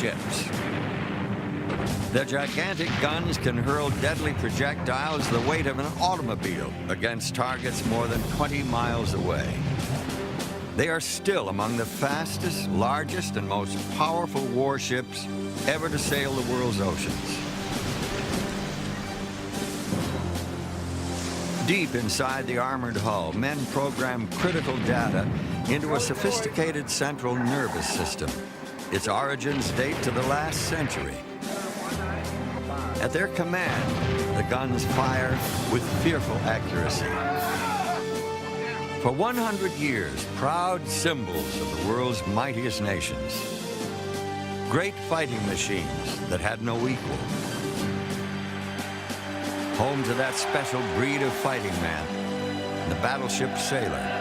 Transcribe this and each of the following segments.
battleships. Their gigantic guns can hurl deadly projectiles the weight of an automobile against targets more than 20 miles away. They are still among the fastest, largest, and most powerful warships ever to sail the world's oceans. Deep inside the armored hull, men program critical data into a sophisticated central nervous system. Its origins date to the last century. At their command, the guns fire with fearful accuracy. For 100 years, proud symbols of the world's mightiest nations. Great fighting machines that had no equal. Home to that special breed of fighting man, the battleship sailor.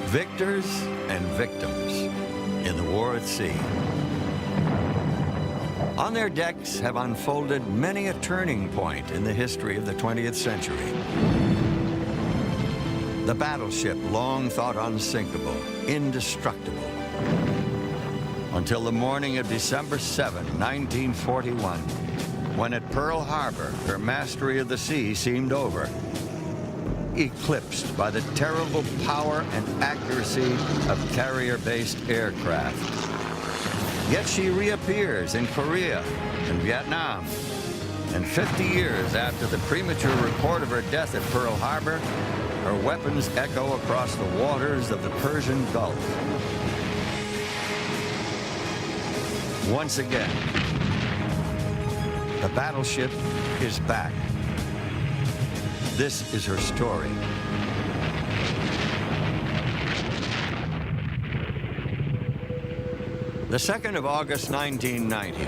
Victors and victims in the war at sea. On their decks have unfolded many a turning point in the history of the 20th century. The battleship, long thought unsinkable, indestructible, until the morning of December 7, 1941, when at Pearl Harbor, her mastery of the sea seemed over, eclipsed by the terrible power and accuracy of carrier-based aircraft. Yet she reappears in Korea and Vietnam. And 50 years after the premature report of her death at Pearl Harbor, her weapons echo across the waters of the Persian Gulf. Once again, the battleship is back. This is her story. The 2nd of August, 1990.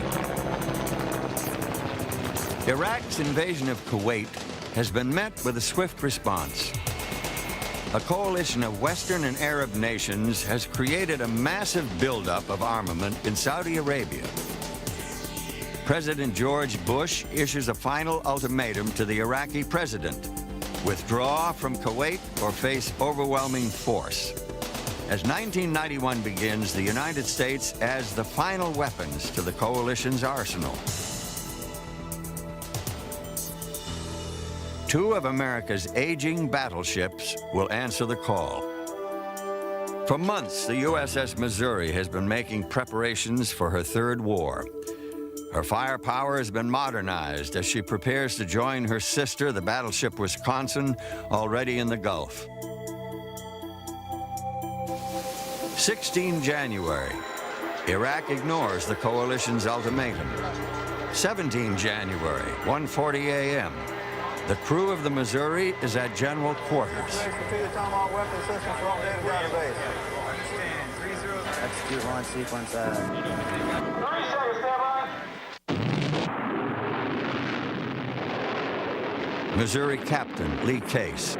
Iraq's invasion of Kuwait has been met with a swift response. A coalition of Western and Arab nations has created a massive buildup of armament in Saudi Arabia. President George Bush issues a final ultimatum to the Iraqi president: withdraw from Kuwait or face overwhelming force. As 1991 begins, the United States adds the final weapons to the coalition's arsenal. 2 of America's aging battleships will answer the call. For months, the USS Missouri has been making preparations for her 3rd war. Her firepower has been modernized as she prepares to join her sister, the battleship Wisconsin, already in the Gulf. 16 January, Iraq ignores the coalition's ultimatum. 17 January, 1:40 a.m., the crew of the Missouri is at general quarters. Execute launch sequence. Missouri Captain Lee Case.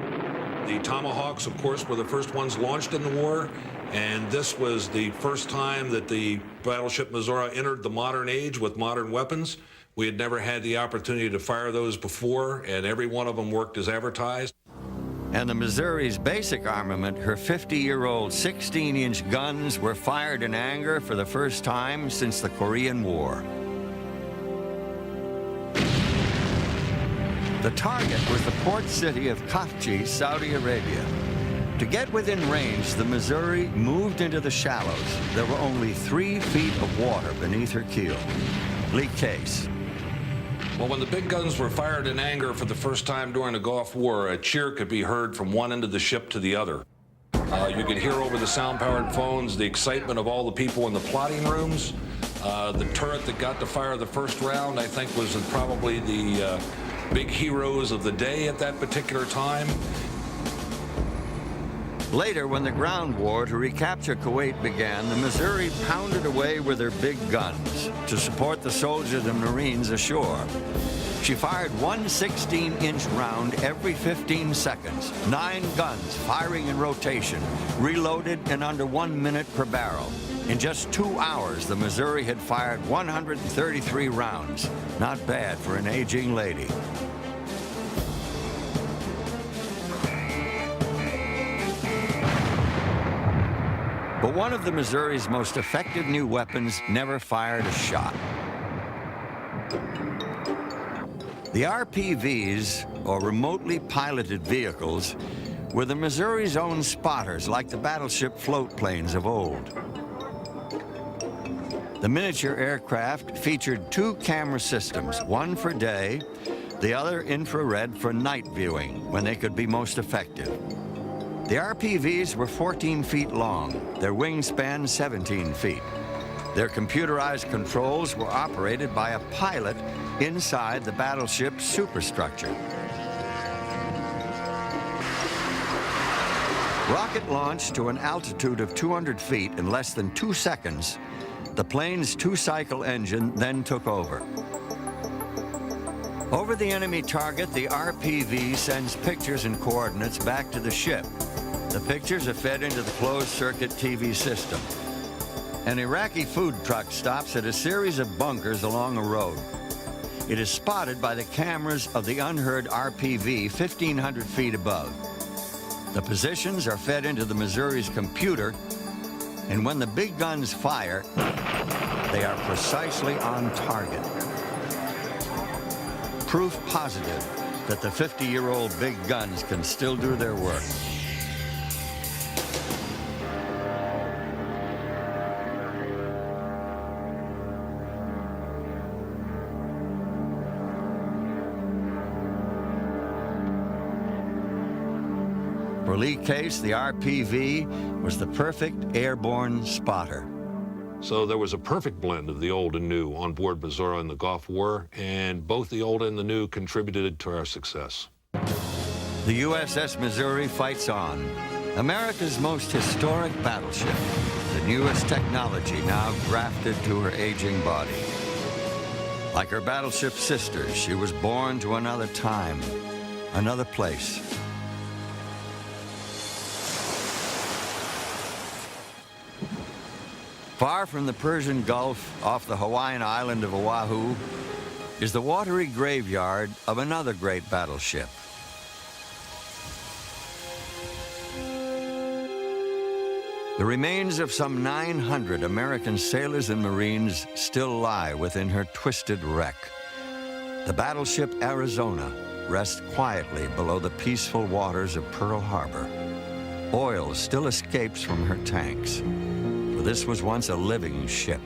The Tomahawks, of course, were the first ones launched in the war, and this was the first time that the battleship Missouri entered the modern age with modern weapons. We had never had the opportunity to fire those before, and every one of them worked as advertised. And the Missouri's basic armament, her 50-year-old 16-inch guns, were fired in anger for the first time since the Korean War. The target was the port city of Khafji, Saudi Arabia. To get within range, the Missouri moved into the shallows. There were only 3 feet of water beneath her keel. Lee Case. Well, when the big guns were fired in anger for the first time during the Gulf War, a cheer could be heard from one end of the ship to the other. You could hear over the sound-powered phones the excitement of all the people in the plotting rooms. The turret that got to fire the first round, I think, was probably the big heroes of the day at that particular time. Later, when the ground war to recapture Kuwait began, the Missouri pounded away with her big guns to support the soldiers and Marines ashore. She fired one 16-inch round every 15 seconds, 9 guns firing in rotation, reloaded in under 1 minute per barrel. In just 2 hours, the Missouri had fired 133 rounds. Not bad for an aging lady. But one of the Missouri's most effective new weapons never fired a shot. The RPVs, or remotely piloted vehicles, were the Missouri's own spotters, like the battleship float planes of old. The miniature aircraft featured two camera systems, one for day, the other infrared for night viewing, when they could be most effective. The RPVs were 14 feet long, their wingspan 17 feet. Their computerized controls were operated by a pilot inside the battleship's superstructure. Rocket launched to an altitude of 200 feet in less than 2 seconds, the plane's two-cycle engine then took over. Over the enemy target, the RPV sends pictures and coordinates back to the ship. The pictures are fed into the closed-circuit TV system. An Iraqi food truck stops at a series of bunkers along a road. It is spotted by the cameras of the unheard RPV 1,500 feet above. The positions are fed into the Missouri's computer, and when the big guns fire, they are precisely on target. Proof positive that the 50-year-old big guns can still do their work. For Lee Case, the RPV was the perfect airborne spotter. So there was a perfect blend of the old and new on board Missouri in the Gulf War, and both the old and the new contributed to our success. The USS Missouri fights on, America's most historic battleship, the newest technology now grafted to her aging body. Like her battleship sisters, she was born to another time, another place. Far from the Persian Gulf, off the Hawaiian island of Oahu, is the watery graveyard of another great battleship. The remains of some 900 American sailors and Marines still lie within her twisted wreck. The battleship Arizona rests quietly below the peaceful waters of Pearl Harbor. Oil still escapes from her tanks. This was once a living ship,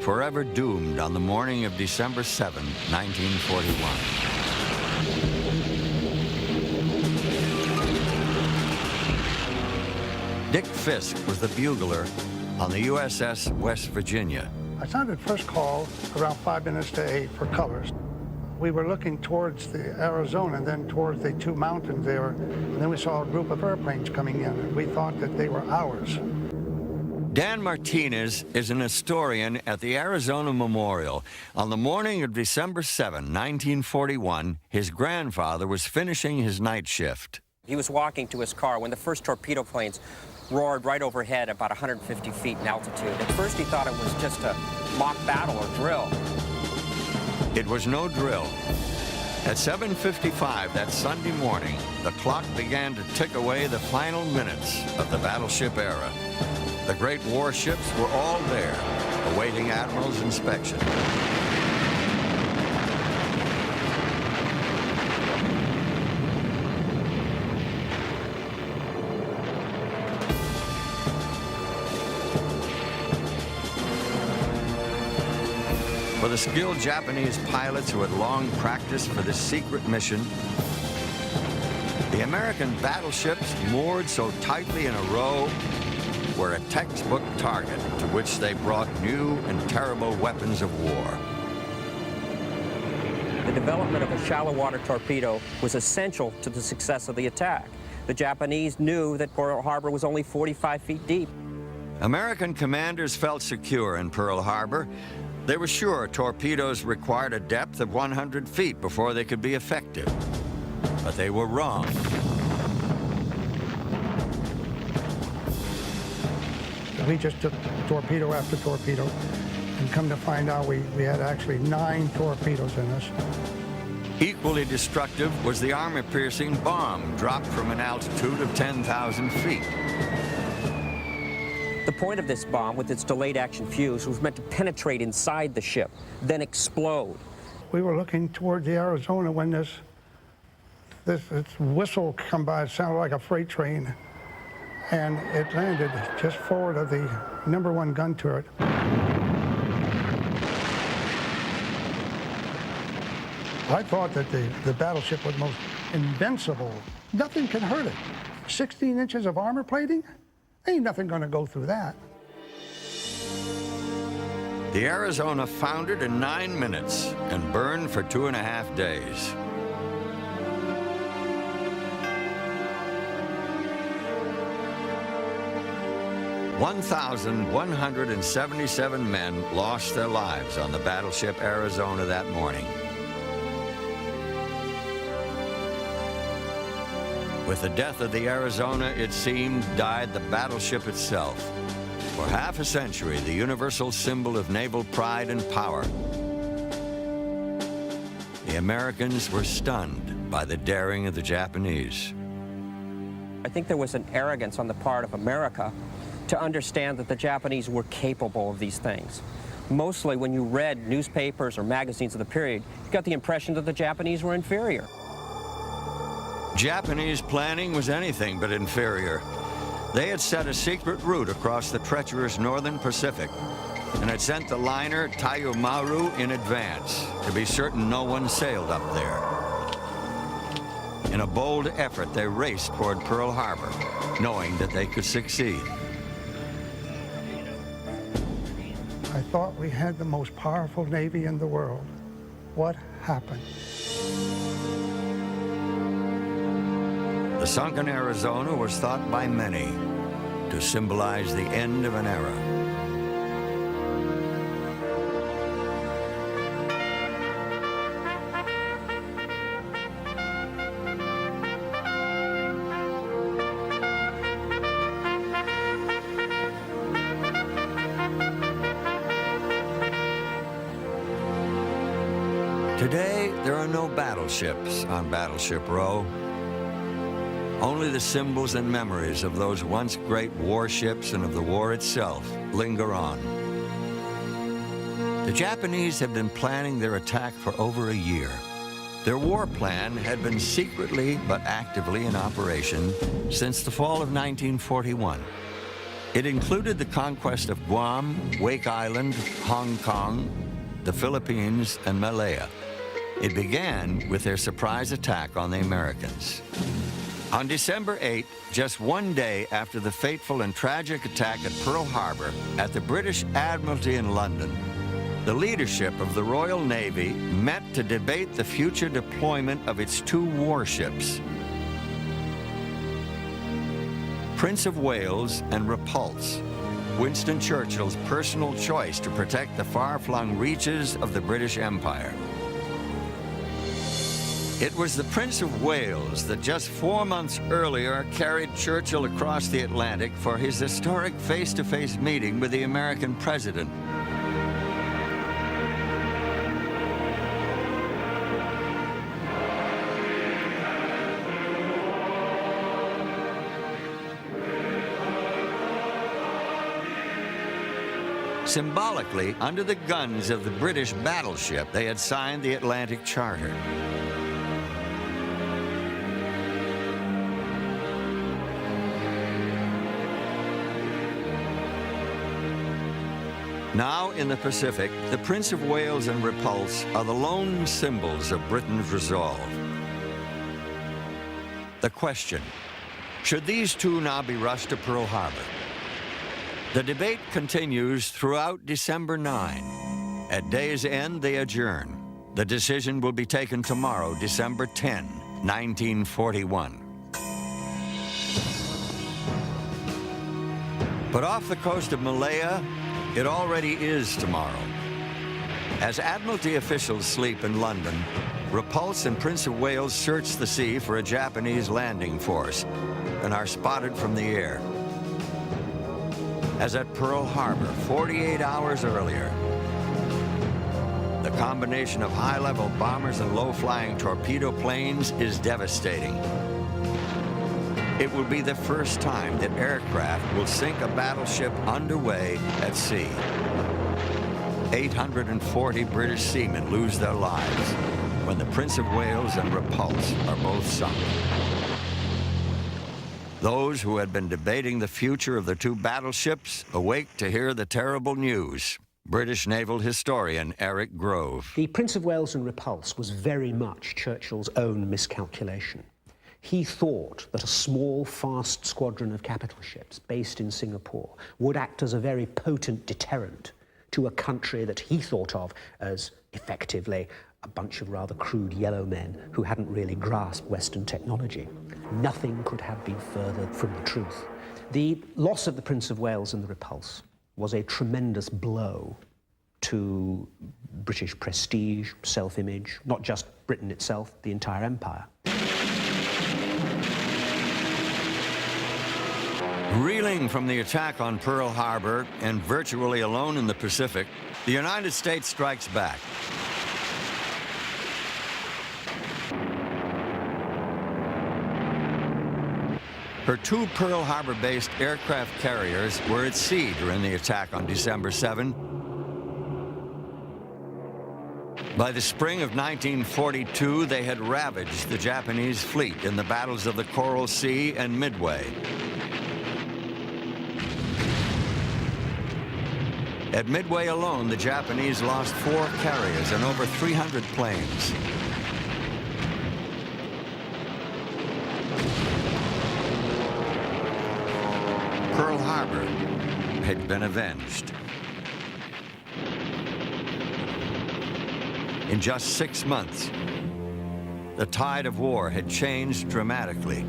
forever doomed on the morning of December 7, 1941. Dick Fisk was the bugler on the USS West Virginia. I sounded first call around 5 minutes to 8 for colors. We were looking towards the Arizona and then towards the two mountains there, and then we saw a group of airplanes coming in, and we thought that they were ours. Dan Martinez is an historian at the Arizona Memorial. On the morning of December 7, 1941, his grandfather was finishing his night shift. He was walking to his car when the first torpedo planes roared right overhead about 150 feet in altitude. At first he thought it was just a mock battle or drill. It was no drill. At 7:55 that Sunday morning, the clock began to tick away the final minutes of the battleship era. The great warships were all there, awaiting Admiral's inspection. For the skilled Japanese pilots who had long practiced for this secret mission, the American battleships moored so tightly in a row were a textbook target to which they brought new and terrible weapons of war. The development of a shallow water torpedo was essential to the success of the attack. The Japanese knew that Pearl Harbor was only 45 feet deep. American commanders felt secure in Pearl Harbor. They were sure torpedoes required a depth of 100 feet before they could be effective. But they were wrong. We just took torpedo after torpedo, and come to find out we had actually 9 torpedoes in us. Equally destructive was the armor-piercing bomb dropped from an altitude of 10,000 feet. The point of this bomb, with its delayed action fuse, was meant to penetrate inside the ship, then explode. We were looking toward the Arizona when this whistle come by. It sounded like a freight train, and it landed just forward of the #1 gun turret. I thought that the battleship was most invincible. Nothing can hurt it. 16 inches of armor plating? Ain't nothing gonna go through that. The Arizona foundered in 9 minutes and burned for 2.5 days. "1,177 men lost their lives on the battleship Arizona that morning. With the death of the Arizona, it seemed, died the battleship itself. For half a century, the universal symbol of naval pride and power. The Americans were stunned by the daring of the Japanese. I think there was an arrogance on the part of America to understand that the Japanese were capable of these things. Mostly when you read newspapers or magazines of the period, you got the impression that the Japanese were inferior. Japanese planning was anything but inferior. They had set a secret route across the treacherous northern Pacific and had sent the liner Tayumaru in advance to be certain no one sailed up there. In a bold effort, they raced toward Pearl Harbor, knowing that they could succeed. I thought we had the most powerful Navy in the world. What happened? The sunken Arizona was thought by many to symbolize the end of an era. Today, there are no battleships on Battleship Row. Only the symbols and memories of those once great warships and of the war itself linger on. The Japanese had been planning their attack for over a year. Their war plan had been secretly but actively in operation since the fall of 1941. It included the conquest of Guam, Wake Island, Hong Kong, the Philippines, and Malaya. It began with their surprise attack on the Americans. On December 8, just one day after the fateful and tragic attack at Pearl Harbor at the British Admiralty in London, the leadership of the Royal Navy met to debate the future deployment of its 2 warships, Prince of Wales and Repulse, Winston Churchill's personal choice to protect the far-flung reaches of the British Empire. It was the Prince of Wales that just 4 months earlier carried Churchill across the Atlantic for his historic face-to-face meeting with the American president. Symbolically, under the guns of the British battleship, they had signed the Atlantic Charter. Now in the Pacific, the Prince of Wales and Repulse are the lone symbols of Britain's resolve. The question, should these 2 now be rushed to Pearl Harbor? The debate continues throughout December 9. At day's end, they adjourn. The decision will be taken tomorrow, December 10, 1941. But off the coast of Malaya, it already is tomorrow. As Admiralty officials sleep in London, Repulse and Prince of Wales search the sea for a Japanese landing force and are spotted from the air. As at Pearl Harbor 48 hours earlier, the combination of high-level bombers and low-flying torpedo planes is devastating. It will be the first time that aircraft will sink a battleship underway at sea. 840 British seamen lose their lives when the Prince of Wales and Repulse are both sunk. Those who had been debating the future of the two battleships awake to hear the terrible news. British naval historian Eric Grove. The Prince of Wales and Repulse was very much Churchill's own miscalculation. He thought that a small, fast squadron of capital ships based in Singapore would act as a very potent deterrent to a country that he thought of as effectively a bunch of rather crude yellow men who hadn't really grasped Western technology. Nothing could have been further from the truth. The loss of the Prince of Wales and the Repulse was a tremendous blow to British prestige, self-image, not just Britain itself, the entire empire. Reeling from the attack on Pearl Harbor and virtually alone in the Pacific, the United States strikes back. Her two Pearl Harbor-based aircraft carriers were at sea during the attack on December 7. By the spring of 1942, they had ravaged the Japanese fleet in the battles of the Coral Sea and Midway. At Midway alone, the Japanese lost 4 carriers and over 300 planes. Pearl Harbor had been avenged. In just 6 months, the tide of war had changed dramatically.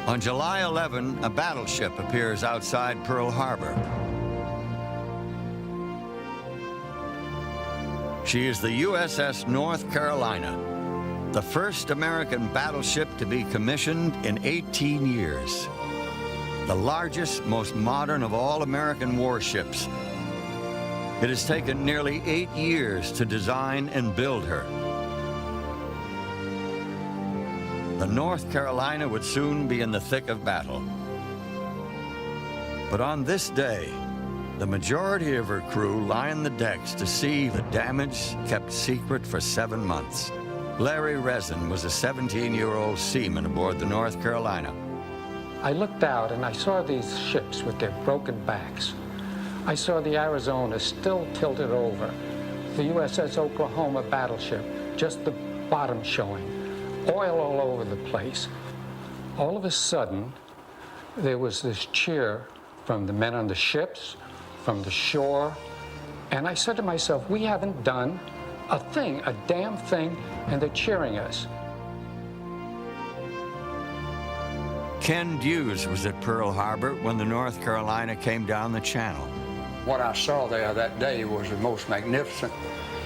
On July 11, a battleship appears outside Pearl Harbor. She is the USS North Carolina, the first American battleship to be commissioned in 18 years. The largest, most modern of all American warships. It has taken nearly 8 years to design and build her. The North Carolina would soon be in the thick of battle. But on this day, the majority of her crew lined the decks to see the damage kept secret for 7 months. Larry Resin was a 17-year-old seaman aboard the North Carolina. I looked out and I saw these ships with their broken backs. I saw the Arizona still tilted over, the USS Oklahoma battleship, just the bottom showing, oil all over the place. All of a sudden, there was this cheer from the men on the ships, from the shore, and I said to myself, we haven't done a thing, a damn thing, and they're cheering us. Ken Hughes was at Pearl Harbor when the North Carolina came down the channel. What I saw there that day was the most magnificent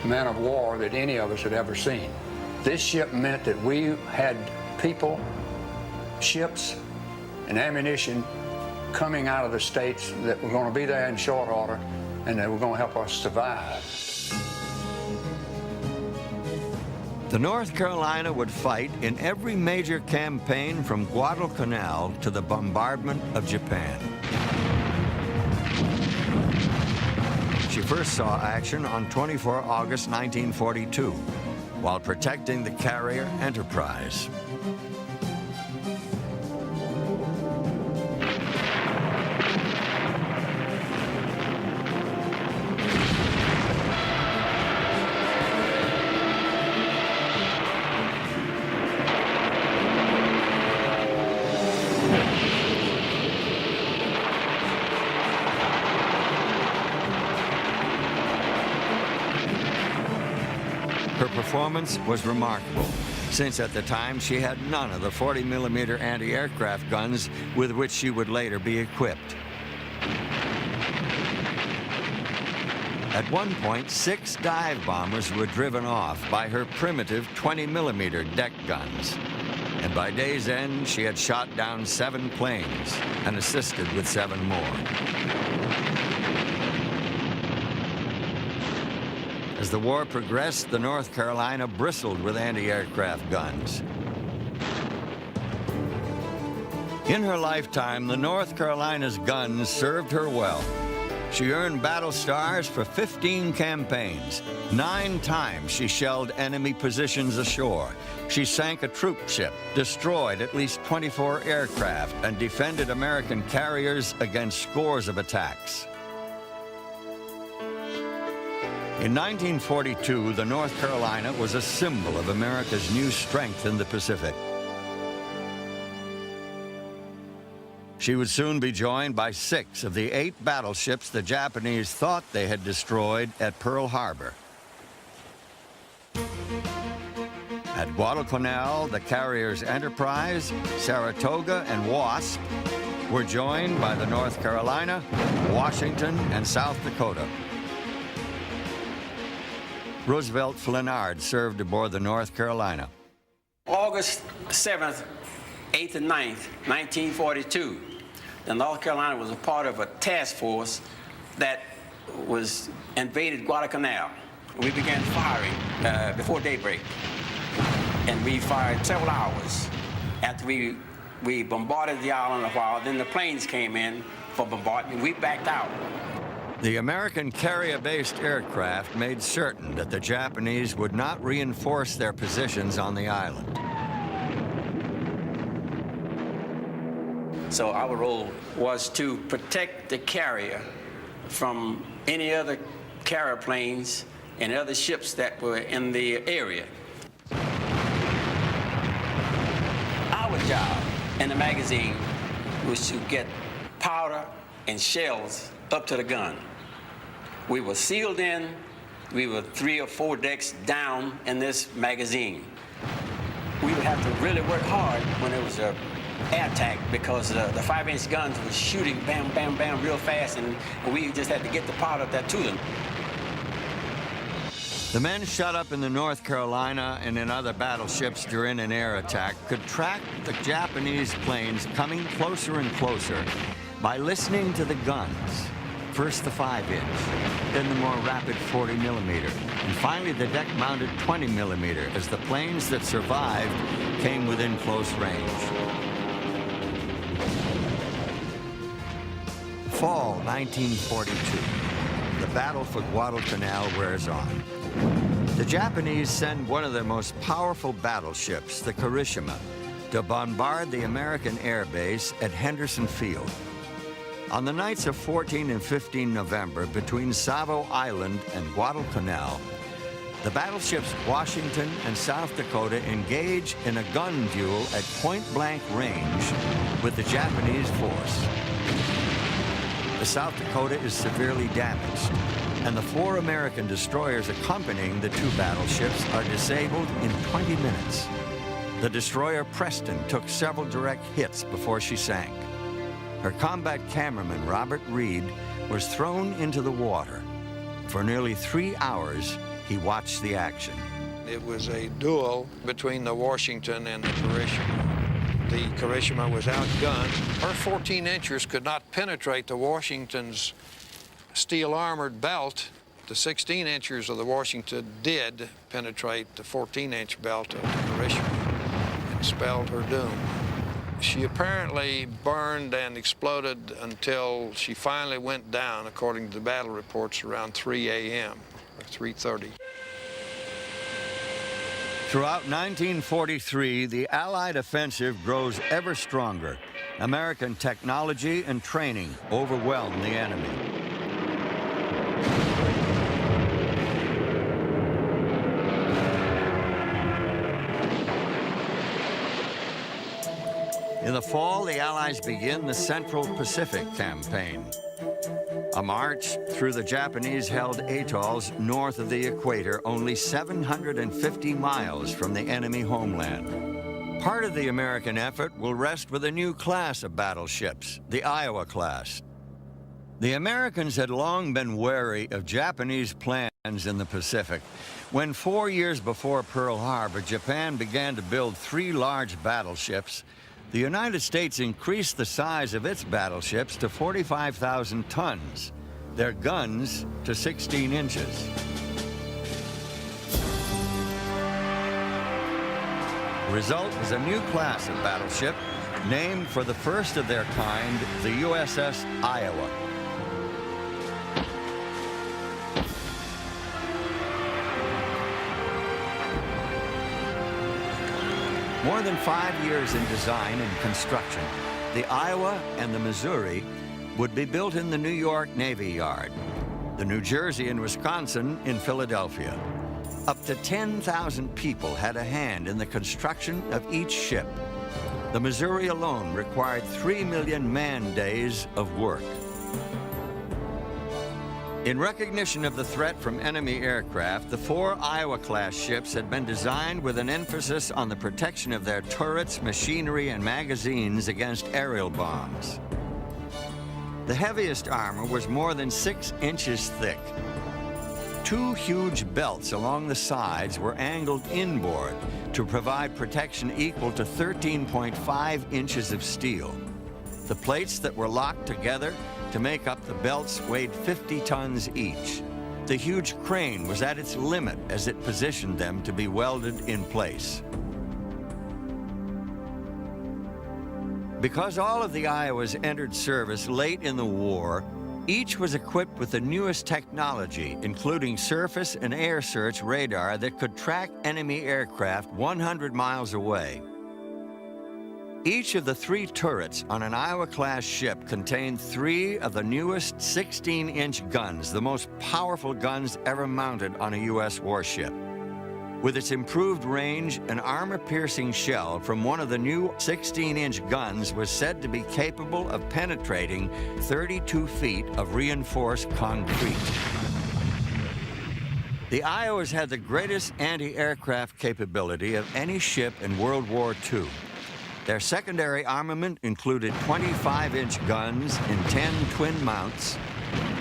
man of war that any of us had ever seen. This ship meant that we had people, ships, and ammunition coming out of the States that were going to be there in short order and that were going to help us survive. The North Carolina would fight in every major campaign from Guadalcanal to the bombardment of Japan. She first saw action on 24 August 1942 while protecting the carrier Enterprise. Her performance was remarkable, since at the time she had none of the 40mm anti-aircraft guns with which she would later be equipped. At one point, 6 dive bombers were driven off by her primitive 20mm deck guns. And by day's end, she had shot down 7 planes and assisted with 7 more. As As the war progressed, the North Carolina bristled with anti-aircraft guns. In her lifetime, the North Carolina's guns served her well. She earned battle stars for 15 campaigns. 9 times she shelled enemy positions ashore. She sank a troop ship, destroyed at least 24 aircraft, and defended American carriers against scores of attacks. In 1942, the North Carolina was a symbol of America's new strength in the Pacific. She would soon be joined by 6 of the 8 battleships the Japanese thought they had destroyed at Pearl Harbor. At Guadalcanal, the carriers Enterprise, Saratoga, and Wasp were joined by the North Carolina, Washington, and South Dakota. Roosevelt Flinard served aboard the North Carolina. August 7th, 8th, and 9th, 1942, the North Carolina was a part of a task force that was invaded Guadalcanal. We began firing before daybreak, and we fired several hours. After we bombarded the island a while, then the planes came in for bombardment. We backed out. The American carrier-based aircraft made certain that the Japanese would not reinforce their positions on the island. So our role was to protect the carrier from any other carrier planes and other ships that were in the area. Our job in the magazine was to get powder and shells up to the gun. We were sealed in. We were 3 or 4 decks down in this magazine. We would have to really work hard when it was a air attack, because the 5-inch guns were shooting bam, bam, bam real fast, and we just had to get the powder up there to them. The men shut up in the North Carolina and in other battleships during an air attack could track the Japanese planes coming closer and closer by listening to the guns. First the 5-inch, then the more rapid 40mm, and finally the deck-mounted 20mm as the planes that survived came within close range. Fall 1942. The battle for Guadalcanal wears on. The Japanese send one of their most powerful battleships, the Kirishima, to bombard the American air base at Henderson Field. On the nights of 14 and 15 November, between Savo Island and Guadalcanal, the battleships Washington and South Dakota engage in a gun duel at point-blank range with the Japanese force. The South Dakota is severely damaged, and the 4 American destroyers accompanying the 2 battleships are disabled in 20 minutes. The destroyer Preston took several direct hits before she sank. Her combat cameraman, Robert Reed, was thrown into the water. For nearly 3 hours, he watched the action. It was a duel between the Washington and the Kirishima. The Kirishima was outgunned. Her 14-inchers could not penetrate the Washington's steel-armored belt. The 16-inchers of the Washington did penetrate the 14-inch belt of the Kirishima and spelled her doom. She apparently burned and exploded until she finally went down, according to the battle reports, around 3 a.m. or 3:30. Throughout 1943, the Allied offensive grows ever stronger. American technology and training overwhelm the enemy. In the fall, the Allies begin the Central Pacific Campaign, a march through the Japanese-held atolls north of the equator, only 750 miles from the enemy homeland. Part of the American effort will rest with a new class of battleships, the Iowa class. The Americans had long been wary of Japanese plans in the Pacific. When 4 years before Pearl Harbor, Japan began to build 3 large battleships, the United States increased the size of its battleships to 45,000 tons, their guns to 16 inches. The result was a new class of battleship named for the first of their kind, the USS Iowa. More than 5 years in design and construction, the Iowa and the Missouri would be built in the New York Navy Yard, the New Jersey and Wisconsin in Philadelphia. Up to 10,000 people had a hand in the construction of each ship. The Missouri alone required 3 million man-days of work. In recognition of the threat from enemy aircraft, the 4 Iowa-class ships had been designed with an emphasis on the protection of their turrets, machinery, and magazines against aerial bombs. The heaviest armor was more than 6 inches thick. 2 huge belts along the sides were angled inboard to provide protection equal to 13.5 inches of steel. The plates that were locked together to make up the belts weighed 50 tons each. The huge crane was at its limit as it positioned them to be welded in place. Because all of the Iowas entered service late in the war, each was equipped with the newest technology, including surface and air search radar that could track enemy aircraft 100 miles away. Each of the 3 turrets on an Iowa-class ship contained 3 of the newest 16-inch guns, the most powerful guns ever mounted on a U.S. warship. With its improved range, an armor-piercing shell from one of the new 16-inch guns was said to be capable of penetrating 32 feet of reinforced concrete. The Iowas had the greatest anti-aircraft capability of any ship in World War II. Their secondary armament included 25-inch guns in 10 twin mounts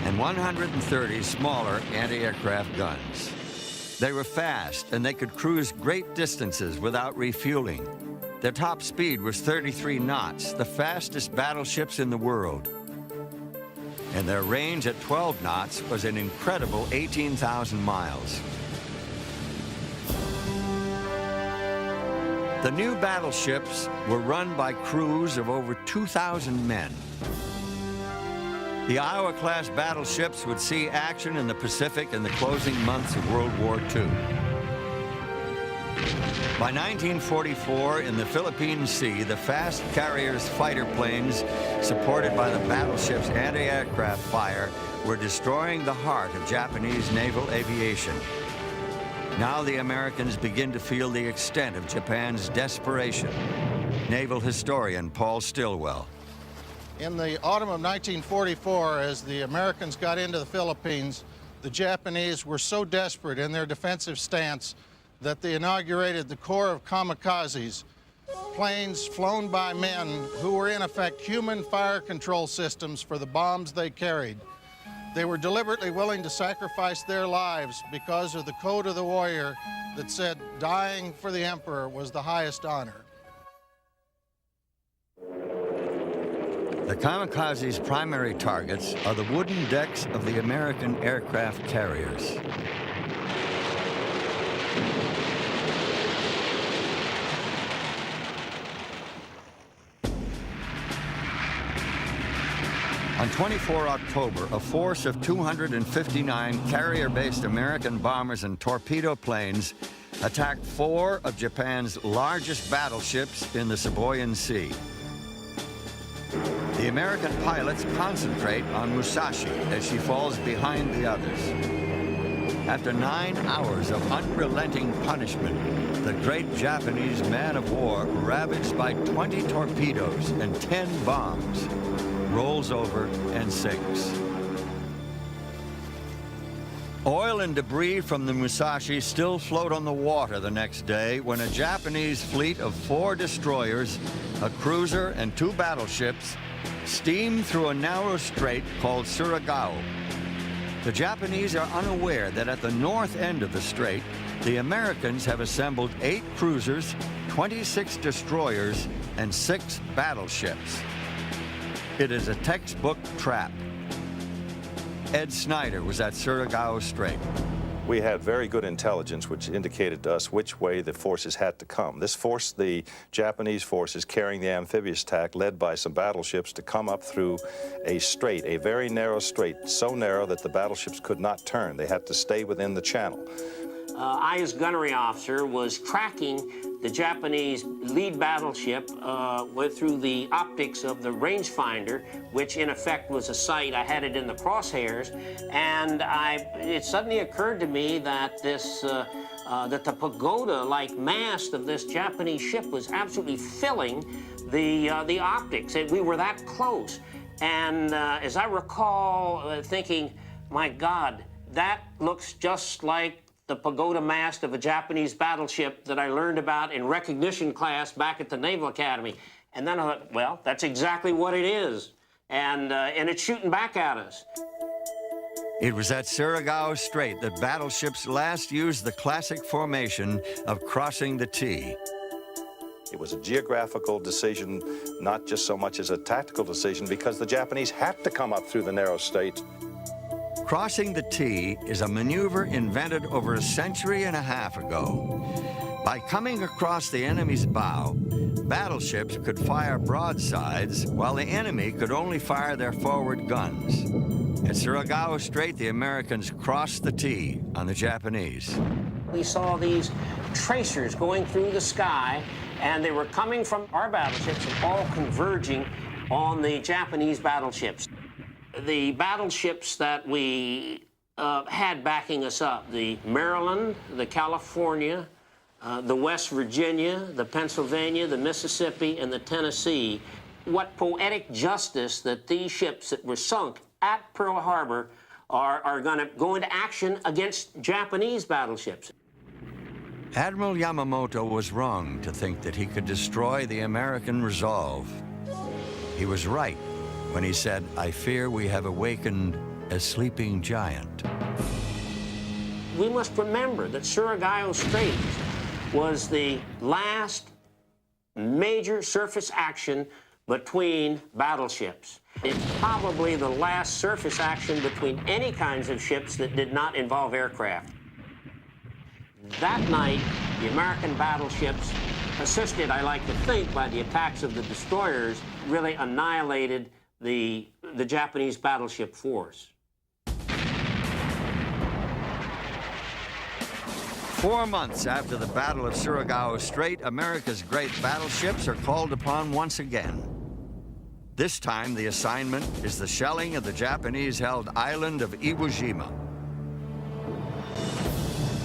and 130 smaller anti-aircraft guns. They were fast, and they could cruise great distances without refueling. Their top speed was 33 knots, the fastest battleships in the world. And their range at 12 knots was an incredible 18,000 miles. The new battleships were run by crews of over 2,000 men. The Iowa-class battleships would see action in the Pacific in the closing months of World War II. By 1944, in the Philippine Sea, the fast carriers' fighter planes, supported by the battleships' anti-aircraft fire, were destroying the heart of Japanese naval aviation. Now the Americans begin to feel the extent of Japan's desperation. Naval historian Paul Stilwell. In the autumn of 1944, as the Americans got into the Philippines, the Japanese were so desperate in their defensive stance that they inaugurated the Corps of Kamikazes, planes flown by men who were in effect human fire control systems for the bombs they carried. They were deliberately willing to sacrifice their lives because of the code of the warrior that said dying for the emperor was the highest honor. The kamikazes' primary targets are the wooden decks of the American aircraft carriers. On 24 October, a force of 259 carrier-based American bombers and torpedo planes attacked 4 of Japan's largest battleships in the Sibuyan Sea. The American pilots concentrate on Musashi as she falls behind the others. After 9 hours of unrelenting punishment, the great Japanese man-of-war, ravaged by 20 torpedoes and 10 bombs, rolls over and sinks. Oil and debris from the Musashi still float on the water the next day when a Japanese fleet of 4 destroyers, a cruiser, and 2 battleships steam through a narrow strait called Surigao. The Japanese are unaware that at the north end of the strait, the Americans have assembled 8 cruisers, 26 destroyers, and 6 battleships. It is a textbook trap. Ed Snyder was at Surigao Strait. We had very good intelligence which indicated to us which way the forces had to come. This forced the Japanese forces carrying the amphibious attack, led by some battleships, to come up through a strait, a very narrow strait, so narrow that the battleships could not turn. They had to stay within the channel. I, as gunnery officer, was tracking the Japanese lead battleship through the optics of the rangefinder, which in effect was a sight. I had it in the crosshairs, and it suddenly occurred to me that that the pagoda-like mast of this Japanese ship was absolutely filling the optics. We were that close. And as I recall thinking, my God, that looks just like the pagoda mast of a Japanese battleship that I learned about in recognition class back at the Naval Academy. And then I thought, well, that's exactly what it is. And it's shooting back at us. It was at Surigao Strait that battleships last used the classic formation of crossing the T. It was a geographical decision, not just so much as a tactical decision, because the Japanese had to come up through the narrow strait. Crossing the T is a maneuver invented over a century and a half ago. By coming across the enemy's bow, battleships could fire broadsides while the enemy could only fire their forward guns. At Surigao Strait, the Americans crossed the T on the Japanese. We saw these tracers going through the sky, and they were coming from our battleships and all converging on the Japanese battleships. The battleships that we had backing us up, the Maryland, the California, the West Virginia, the Pennsylvania, the Mississippi, and the Tennessee. What poetic justice that these ships that were sunk at Pearl Harbor are going to go into action against Japanese battleships. Admiral Yamamoto was wrong to think that he could destroy the American resolve. He was right when he said, "I fear we have awakened a sleeping giant." We must remember that Surigao Strait was the last major surface action between battleships. It's probably the last surface action between any kinds of ships that did not involve aircraft. That night, the American battleships, assisted, I like to think, by the attacks of the destroyers, really annihilated the Japanese battleship force. 4 months after the Battle of Surigao Strait, America's great battleships are called upon once again. This time, the assignment is the shelling of the Japanese-held island of Iwo Jima.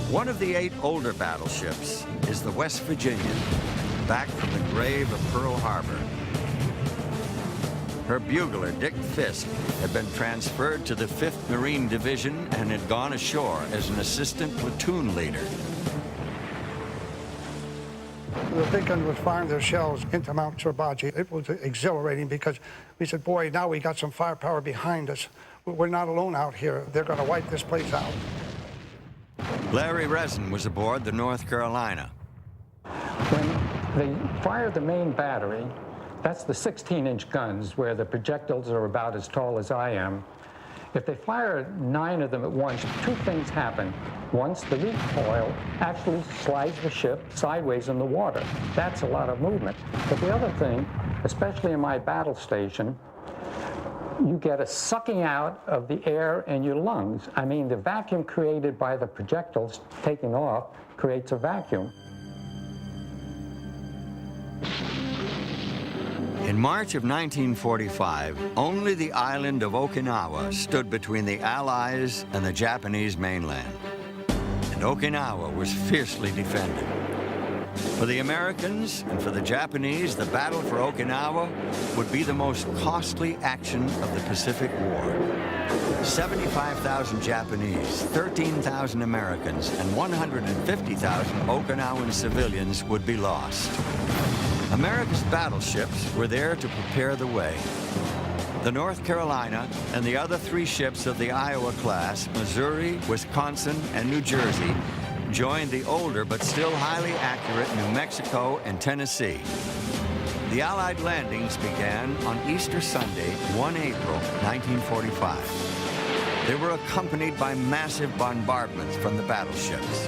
One of the 8 older battleships is the West Virginia, back from the grave of Pearl Harbor. Her bugler, Dick Fisk, had been transferred to the 5th Marine Division and had gone ashore as an assistant platoon leader. The big gun was firing their shells into Mount Surbaji. It was exhilarating because we said, boy, now we got some firepower behind us. We're not alone out here. They're going to wipe this place out. Larry Resin was aboard the North Carolina. When they fired the main battery, that's the 16-inch guns where the projectiles are about as tall as I am. If they fire 9 of them at once, 2 things happen. Once, the recoil actually slides the ship sideways in the water. That's a lot of movement. But the other thing, especially in my battle station, you get a sucking out of the air in your lungs. I mean, the vacuum created by the projectiles taking off creates a vacuum. In March of 1945, only the island of Okinawa stood between the Allies and the Japanese mainland. And Okinawa was fiercely defended. For the Americans and for the Japanese, the battle for Okinawa would be the most costly action of the Pacific War. 75,000 Japanese, 13,000 Americans, and 150,000 Okinawan civilians would be lost. America's battleships were there to prepare the way. The North Carolina and the other 3 ships of the Iowa class, Missouri, Wisconsin, and New Jersey, joined the older but still highly accurate New Mexico and Tennessee. The Allied landings began on Easter Sunday, 1 April, 1945. They were accompanied by massive bombardments from the battleships.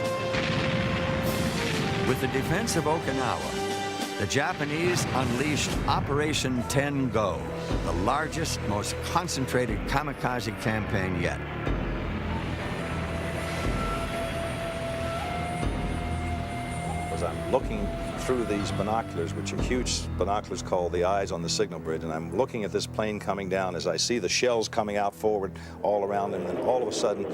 With the defense of Okinawa, the Japanese unleashed Operation 10 Go, the largest, most concentrated kamikaze campaign yet. As I'm looking through these binoculars, which are huge binoculars called the eyes on the signal bridge, and I'm looking at this plane coming down as I see the shells coming out forward all around, and then all of a sudden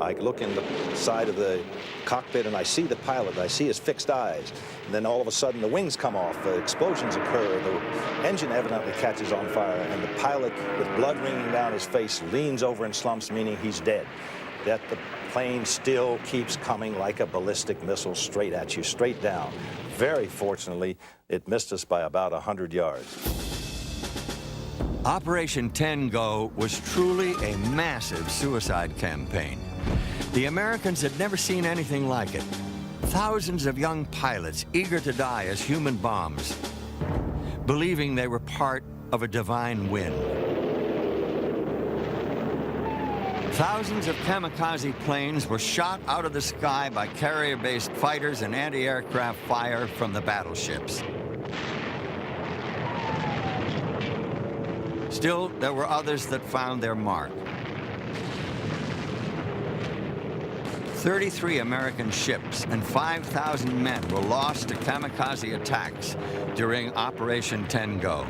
I look in the side of the cockpit and I see the pilot, I see his fixed eyes, and then all of a sudden the wings come off, the explosions occur, the engine evidently catches on fire, and the pilot, with blood ringing down his face, leans over and slumps, meaning he's dead. That the plane still keeps coming like a ballistic missile straight at you, straight down. Very fortunately, it missed us by about 100 yards. Operation 10 Go was truly a massive suicide campaign. The Americans had never seen anything like it. Thousands of young pilots eager to die as human bombs, believing they were part of a divine wind. Thousands of kamikaze planes were shot out of the sky by carrier-based fighters and anti-aircraft fire from the battleships. Still, there were others that found their mark. 33 American ships and 5,000 men were lost to kamikaze attacks during Operation 10 Go.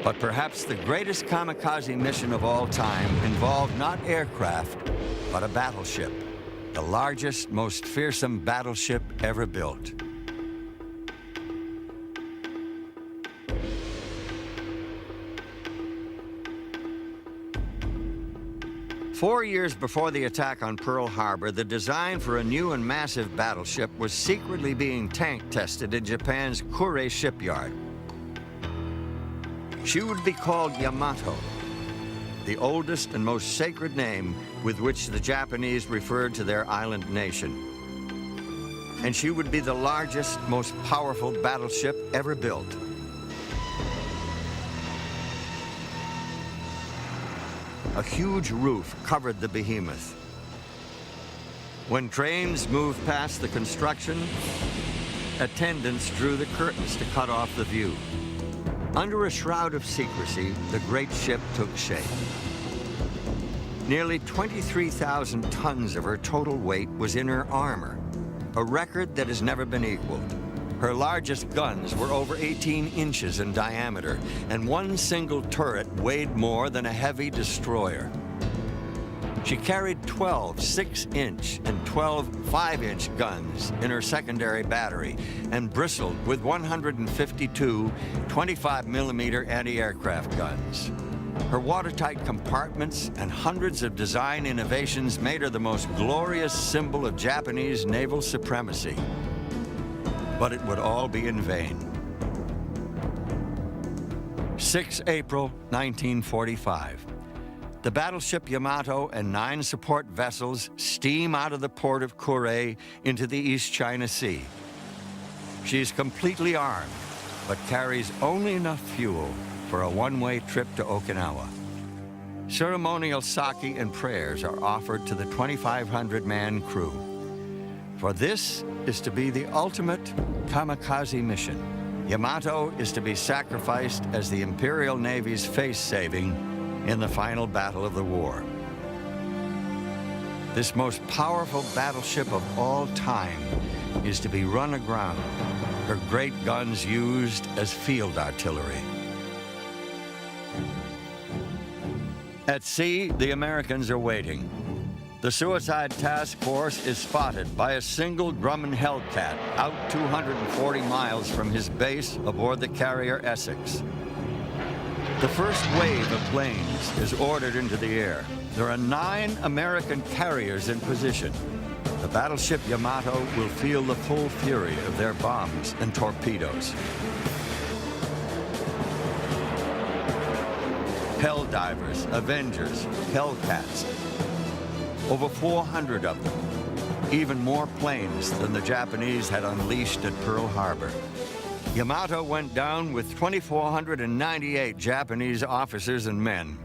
But perhaps the greatest kamikaze mission of all time involved not aircraft, but a battleship, the largest, most fearsome battleship ever built. Four years before the attack on Pearl Harbor, the design for a new and massive battleship was secretly being tank tested in Japan's Kure shipyard. She would be called Yamato, the oldest and most sacred name with which the Japanese referred to their island nation. And she would be the largest, most powerful battleship ever built. A huge roof covered the behemoth. When trains moved past the construction, attendants drew the curtains to cut off the view. Under a shroud of secrecy, the great ship took shape. Nearly 23,000 tons of her total weight was in her armor, a record that has never been equaled. Her largest guns were over 18 inches in diameter, and one single turret weighed more than a heavy destroyer. She carried 12 6-inch and 12 5-inch guns in her secondary battery and bristled with 152 25mm anti-aircraft guns. Her watertight compartments and hundreds of design innovations made her the most glorious symbol of Japanese naval supremacy. But it would all be in vain. 6 April 1945. The battleship Yamato and 9 support vessels steam out of the port of Kure into the East China Sea. She's completely armed, but carries only enough fuel for a one-way trip to Okinawa. Ceremonial sake and prayers are offered to the 2,500-man crew. For this is to be the ultimate kamikaze mission. Yamato is to be sacrificed as the Imperial Navy's face-saving in the final battle of the war. This most powerful battleship of all time is to be run aground, her great guns used as field artillery. At sea, the Americans are waiting. The Suicide Task Force is spotted by a single Grumman Hellcat out 240 miles from his base aboard the carrier Essex. The first wave of planes is ordered into the air. There are 9 American carriers in position. The battleship Yamato will feel the full fury of their bombs and torpedoes. Helldivers, Avengers, Hellcats. Over 400 of them. Even more planes than the Japanese had unleashed at Pearl Harbor. Yamato went down with 2,498 Japanese officers and men.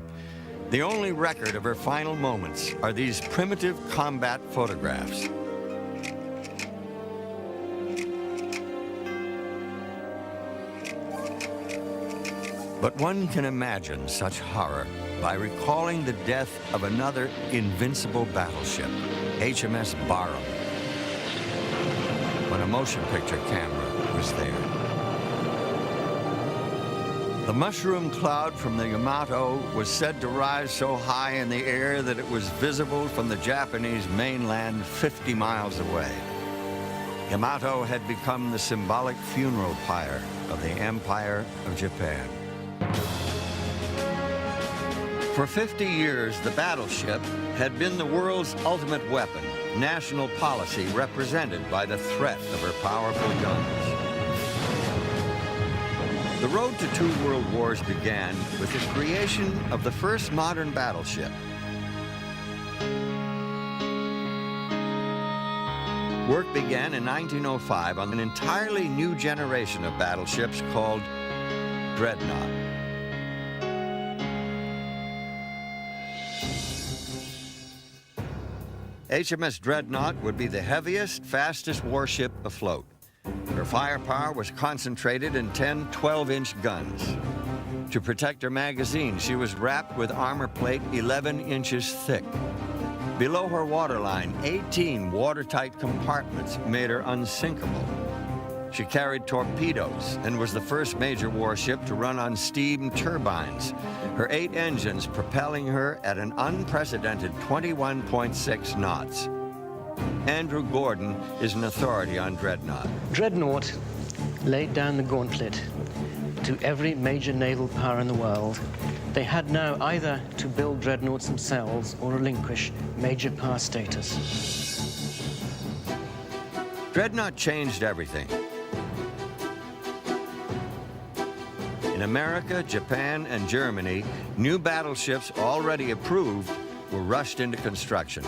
The only record of her final moments are these primitive combat photographs. But one can imagine such horror by recalling the death of another invincible battleship, HMS Barham, when a motion picture camera was there. The mushroom cloud from the Yamato was said to rise so high in the air that it was visible from the Japanese mainland 50 miles away. Yamato had become the symbolic funeral pyre of the Empire of Japan. For 50 years, the battleship had been the world's ultimate weapon, national policy represented by the threat of her powerful guns. The road to 2 world wars began with the creation of the first modern battleship. Work began in 1905 on an entirely new generation of battleships called Dreadnought. HMS Dreadnought would be the heaviest, fastest warship afloat. Her firepower was concentrated in 10 12-inch guns. To protect her magazine, she was wrapped with armor plate 11 inches thick. Below her waterline, 18 watertight compartments made her unsinkable. She carried torpedoes and was the first major warship to run on steam turbines, her 8 engines propelling her at an unprecedented 21.6 knots. Andrew Gordon is an authority on Dreadnought. Dreadnought laid down the gauntlet to every major naval power in the world. They had now either to build dreadnoughts themselves or relinquish major power status. Dreadnought changed everything. In America, Japan, and Germany, new battleships already approved were rushed into construction.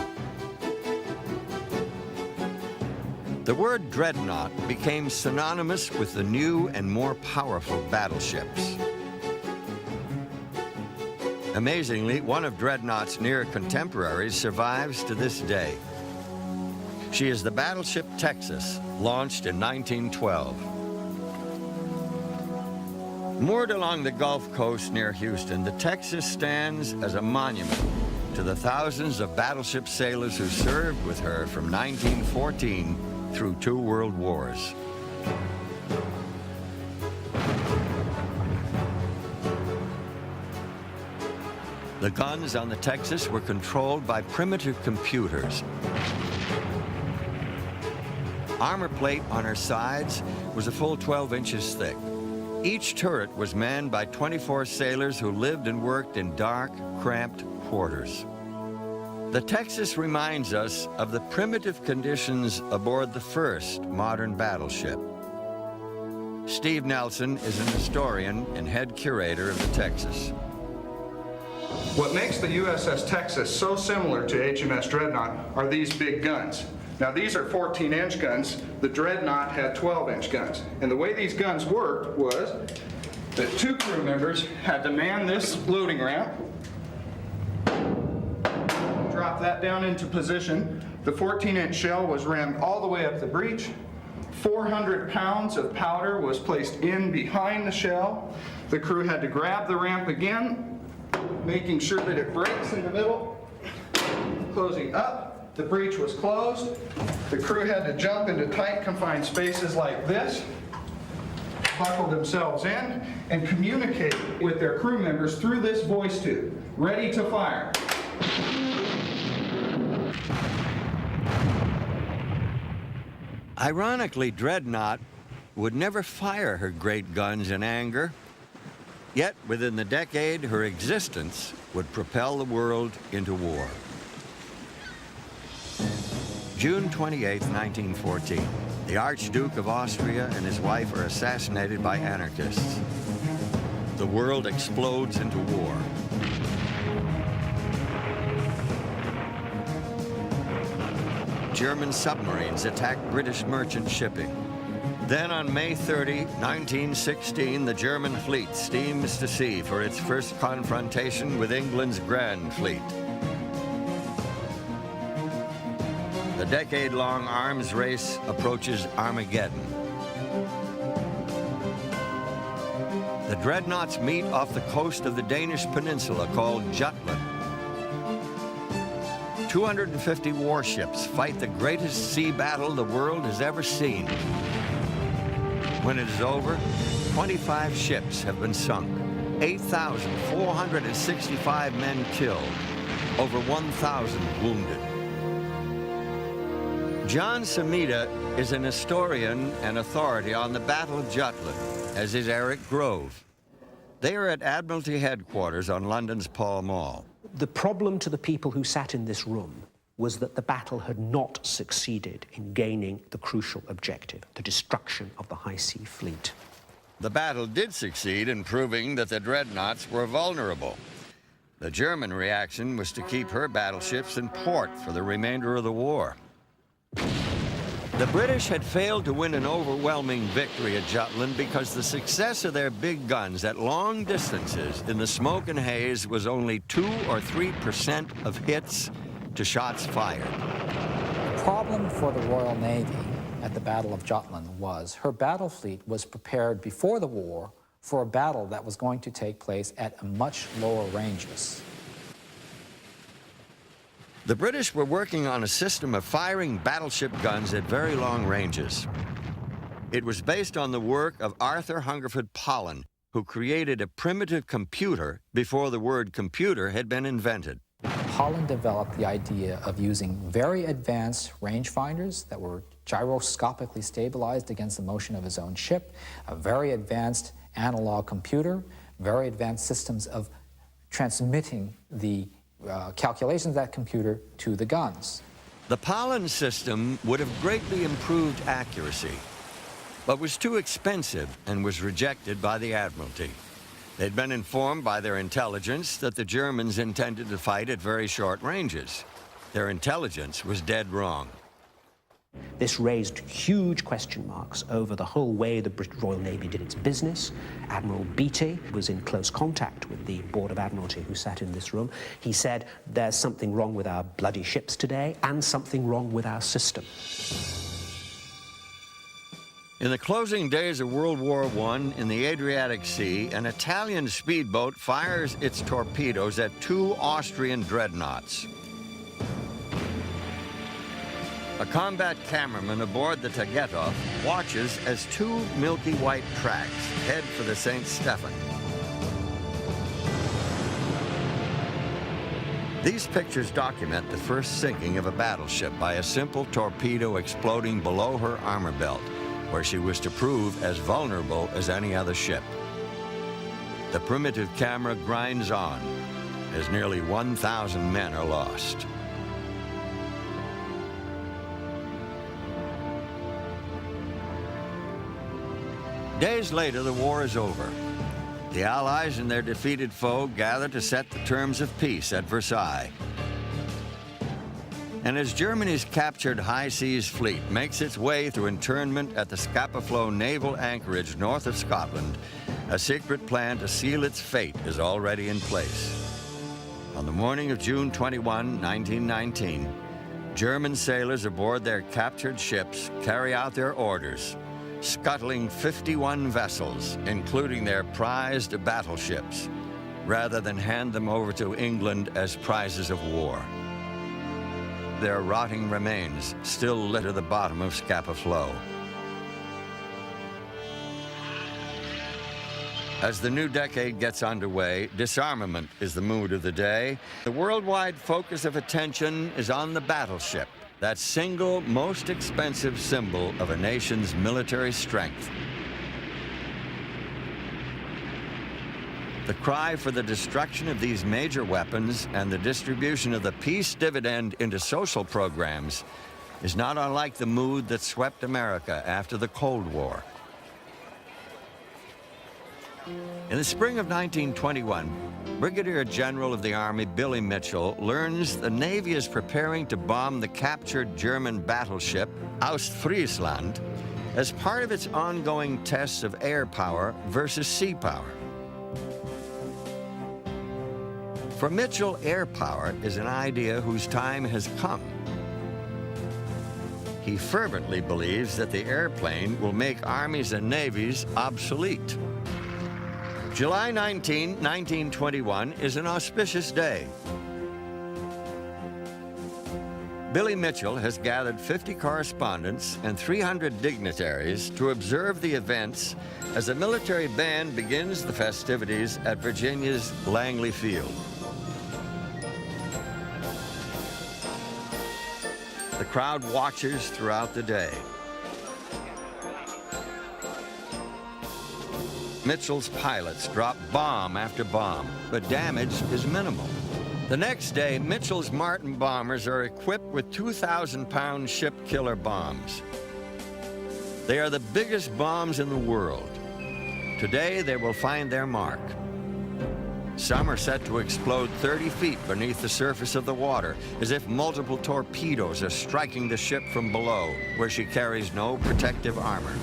The word dreadnought became synonymous with the new and more powerful battleships. Amazingly, one of Dreadnought's near contemporaries survives to this day. She is the battleship Texas, launched in 1912. Moored along the Gulf Coast near Houston, the Texas stands as a monument to the thousands of battleship sailors who served with her from 1914 through 2 world wars. The guns on the Texas were controlled by primitive computers. Armor plate on her sides was a full 12 inches thick. Each turret was manned by 24 sailors who lived and worked in dark, cramped quarters. The Texas reminds us of the primitive conditions aboard the first modern battleship. Steve Nelson is an historian and head curator of the Texas. What makes the USS Texas so similar to HMS Dreadnought are these big guns. Now these are 14-inch guns. The Dreadnought had 12-inch guns. And the way these guns worked was that 2 crew members had to man this loading ramp, drop that down into position. The 14-inch shell was rammed all the way up the breech. 400 pounds of powder was placed in behind the shell. The crew had to grab the ramp again, making sure that it breaks in the middle, closing up. The breech was closed. The crew had to jump into tight confined spaces like this, buckle themselves in, and communicate with their crew members through this voice tube, ready to fire. Ironically, Dreadnought would never fire her great guns in anger. Yet, within the decade, her existence would propel the world into war. June 28, 1914, the Archduke of Austria and his wife are assassinated by anarchists. The world explodes into war. German submarines attack British merchant shipping. Then on May 30, 1916, the German fleet steams to sea for its first confrontation with England's Grand Fleet. The decade-long arms race approaches Armageddon. The dreadnoughts meet off the coast of the Danish peninsula called Jutland. 250 warships fight the greatest sea battle the world has ever seen. When it is over, 25 ships have been sunk, 8,465 men killed, over 1,000 wounded. John Samita is an historian and authority on the Battle of Jutland, as is Eric Grove. They are at Admiralty headquarters on London's Pall Mall. The problem to the people who sat in this room was that the battle had not succeeded in gaining the crucial objective, the destruction of the high sea fleet. The battle did succeed in proving that the dreadnoughts were vulnerable. The German reaction was to keep her battleships in port for the remainder of the war. The British had failed to win an overwhelming victory at Jutland because the success of their big guns at long distances in the smoke and haze was only 2 or 3% of hits to shots fired. The problem for the Royal Navy at the Battle of Jutland was her battle fleet was prepared before the war for a battle that was going to take place at much lower ranges. The British were working on a system of firing battleship guns at very long ranges. It was based on the work of Arthur Hungerford Pollen, who created a primitive computer before the word computer had been invented. Pollen developed the idea of using very advanced rangefinders that were gyroscopically stabilized against the motion of his own ship, a very advanced analog computer, very advanced systems of transmitting the calculations of that computer to the guns. The Pollen system would have greatly improved accuracy, but was too expensive and was rejected by the Admiralty. They'd been informed by their intelligence that the Germans intended to fight at very short ranges. Their intelligence was dead wrong. This raised huge question marks over the whole way the Royal Navy did its business. Admiral Beatty was in close contact with the Board of Admiralty who sat in this room. He said, there's something wrong with our bloody ships today and something wrong with our system. In the closing days of World War I in the Adriatic Sea, an Italian speedboat fires its torpedoes at 2 Austrian dreadnoughts. A combat cameraman aboard the Tagetov watches as 2 milky white tracks head for the St. Stephen. These pictures document the first sinking of a battleship by a simple torpedo exploding below her armor belt, where she was to prove as vulnerable as any other ship. The primitive camera grinds on as nearly 1,000 men are lost. Days later, the war is over. The Allies and their defeated foe gather to set the terms of peace at Versailles. And as Germany's captured high seas fleet makes its way through internment at the Scapa Flow naval anchorage north of Scotland, a secret plan to seal its fate is already in place. On the morning of June 21, 1919, German sailors aboard their captured ships carry out their orders, scuttling 51 vessels, including their prized battleships, rather than hand them over to England as prizes of war. Their rotting remains still litter the bottom of Scapa Flow. As the new decade gets underway, disarmament is the mood of the day. The worldwide focus of attention is on the battleship, that single most expensive symbol of a nation's military strength. The cry for the destruction of these major weapons and the distribution of the peace dividend into social programs is not unlike the mood that swept America after the Cold War. In the spring of 1921, Brigadier General of the Army Billy Mitchell learns the Navy is preparing to bomb the captured German battleship Ostfriesland as part of its ongoing tests of air power versus sea power. For Mitchell, air power is an idea whose time has come. He fervently believes that the airplane will make armies and navies obsolete. July 19, 1921 is an auspicious day. Billy Mitchell has gathered 50 correspondents and 300 dignitaries to observe the events as a military band begins the festivities at Virginia's Langley Field. The crowd watches throughout the day. Mitchell's pilots drop bomb after bomb, but damage is minimal. The next day, Mitchell's Martin bombers are equipped with 2,000-pound ship-killer bombs. They are the biggest bombs in the world. Today, they will find their mark. Some are set to explode 30 feet beneath the surface of the water, as if multiple torpedoes are striking the ship from below, where she carries no protective armor.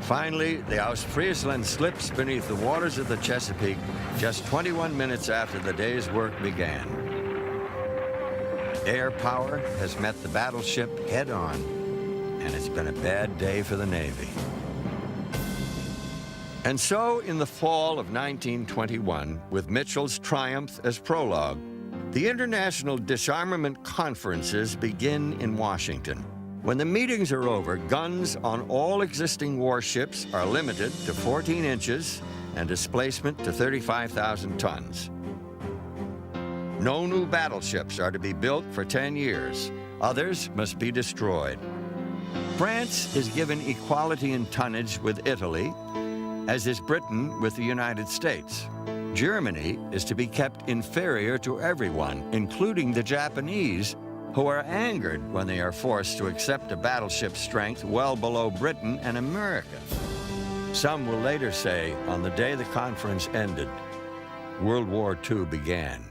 Finally, the Ostfriesland slips beneath the waters of the Chesapeake just 21 minutes after the day's work began. Air power has met the battleship head-on, and it's been a bad day for the Navy. And so, in the fall of 1921, with Mitchell's triumph as prologue, the International Disarmament Conferences begin in Washington. When the meetings are over, guns on all existing warships are limited to 14 inches and displacement to 35,000 tons. No new battleships are to be built for 10 years. Others must be destroyed. France is given equality in tonnage with Italy, as is Britain with the United States. Germany is to be kept inferior to everyone, including the Japanese, who are angered when they are forced to accept a battleship strength well below Britain and America. Some will later say, on the day the conference ended, World War II began.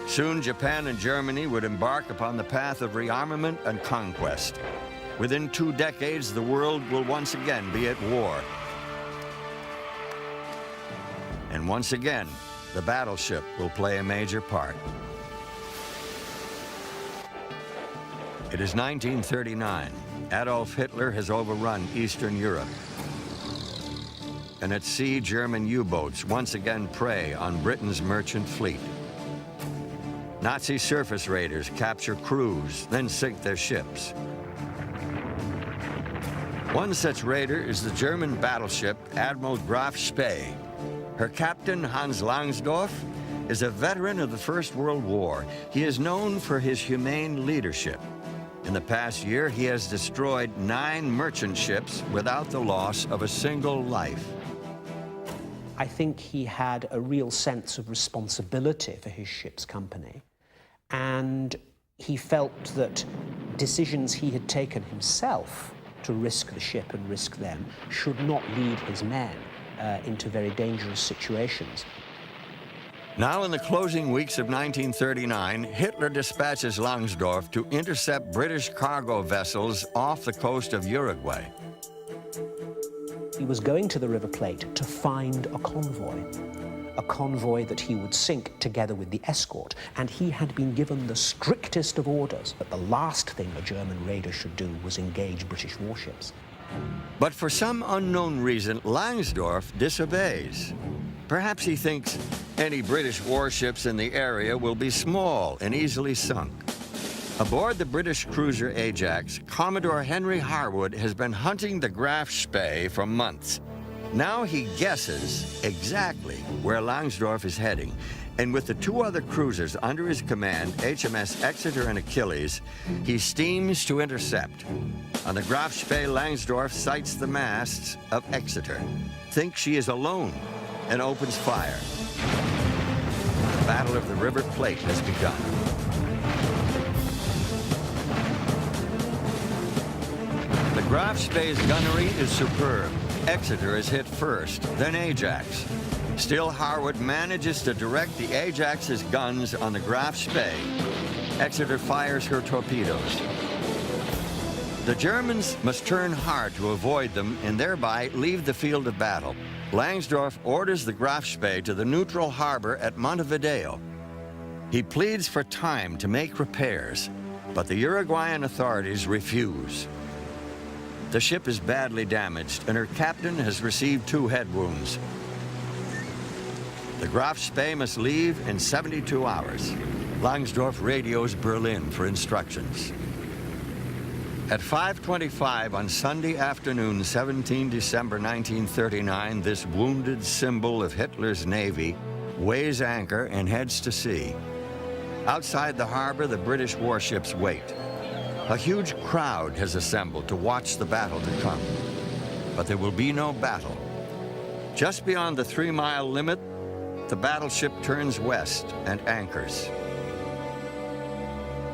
Soon, Japan and Germany would embark upon the path of rearmament and conquest. Within 2 decades, the world will once again be at war. And once again, the battleship will play a major part. It is 1939. Adolf Hitler has overrun Eastern Europe. And at sea, German U-boats once again prey on Britain's merchant fleet. Nazi surface raiders capture crews, then sink their ships. One such raider is the German battleship Admiral Graf Spee. Her captain, Hans Langsdorff, is a veteran of the First World War. He is known for his humane leadership. In the past year, he has destroyed 9 merchant ships without the loss of a single life. I think he had a real sense of responsibility for his ship's company, and he felt that decisions he had taken himself to risk the ship and risk them should not lead his men into very dangerous situations. Now, in the closing weeks of 1939, Hitler dispatches Langsdorff to intercept British cargo vessels off the coast of Uruguay. He was going to the River Plate to find a convoy that he would sink together with the escort, and he had been given the strictest of orders that the last thing a German raider should do was engage British warships. But for some unknown reason, Langsdorff disobeys. Perhaps he thinks any British warships in the area will be small and easily sunk. Aboard the British cruiser Ajax, Commodore Henry Harwood has been hunting the Graf Spee for months. Now he guesses exactly where Langsdorff is heading, and with the 2 other cruisers under his command, HMS Exeter and Achilles, he steams to intercept. On the Graf Spee, Langsdorff sights the masts of Exeter, thinks she is alone, and opens fire. The Battle of the River Plate has begun. The Graf Spee's gunnery is superb. Exeter is hit first, then Ajax. Still, Harwood manages to direct the Ajax's guns on the Graf Spee. Exeter fires her torpedoes. The Germans must turn hard to avoid them and thereby leave the field of battle. Langsdorff orders the Graf Spee to the neutral harbor at Montevideo. He pleads for time to make repairs, but the Uruguayan authorities refuse. The ship is badly damaged and her captain has received 2 head wounds. The Graf Spee must leave in 72 hours. Langsdorff radios Berlin for instructions. At 5:25 on Sunday afternoon, 17 December 1939, this wounded symbol of Hitler's Navy weighs anchor and heads to sea. Outside the harbor, the British warships wait. A huge crowd has assembled to watch the battle to come. But there will be no battle. Just beyond the 3-mile limit, the battleship turns west and anchors.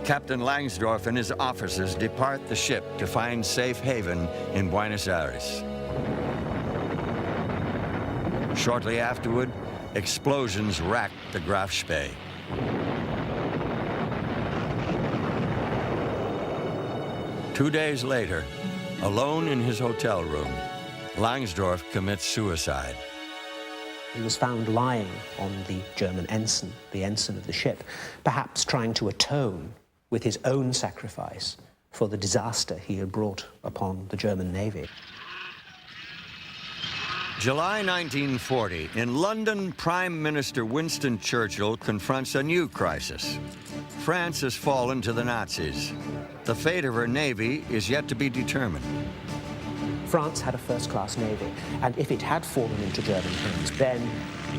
Captain Langsdorff and his officers depart the ship to find safe haven in Buenos Aires. Shortly afterward, explosions racked the Graf Spee. Two days later, alone in his hotel room, Langsdorff commits suicide. He was found lying on the German ensign, the ensign of the ship, perhaps trying to atone with his own sacrifice for the disaster he had brought upon the German Navy. July 1940, in London, Prime Minister Winston Churchill confronts a new crisis. France has fallen to the Nazis. The fate of her navy is yet to be determined. France had a first-class navy, and if it had fallen into German hands, then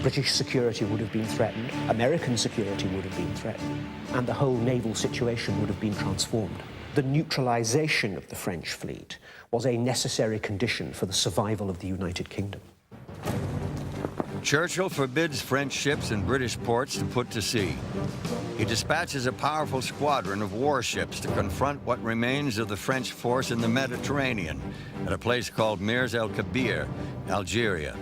British security would have been threatened, American security would have been threatened, and the whole naval situation would have been transformed. The neutralization of the French fleet was a necessary condition for the survival of the United Kingdom. Churchill forbids French ships in British ports to put to sea. He dispatches a powerful squadron of warships to confront what remains of the French force in the Mediterranean at a place called Mirs el Kabir, Algeria.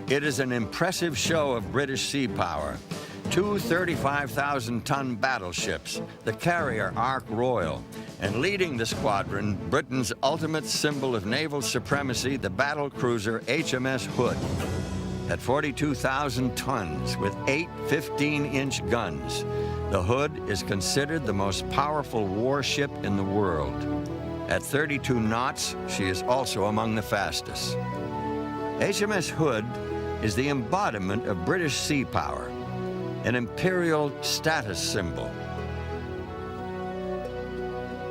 It is an impressive show of British sea power. 2 35,000-ton battleships, the carrier Ark Royal, and leading the squadron, Britain's ultimate symbol of naval supremacy, the battle cruiser HMS Hood. At 42,000 tons with 8 15-inch guns, the Hood is considered the most powerful warship in the world. At 32 knots, she is also among the fastest. HMS Hood is the embodiment of British sea power, an imperial status symbol.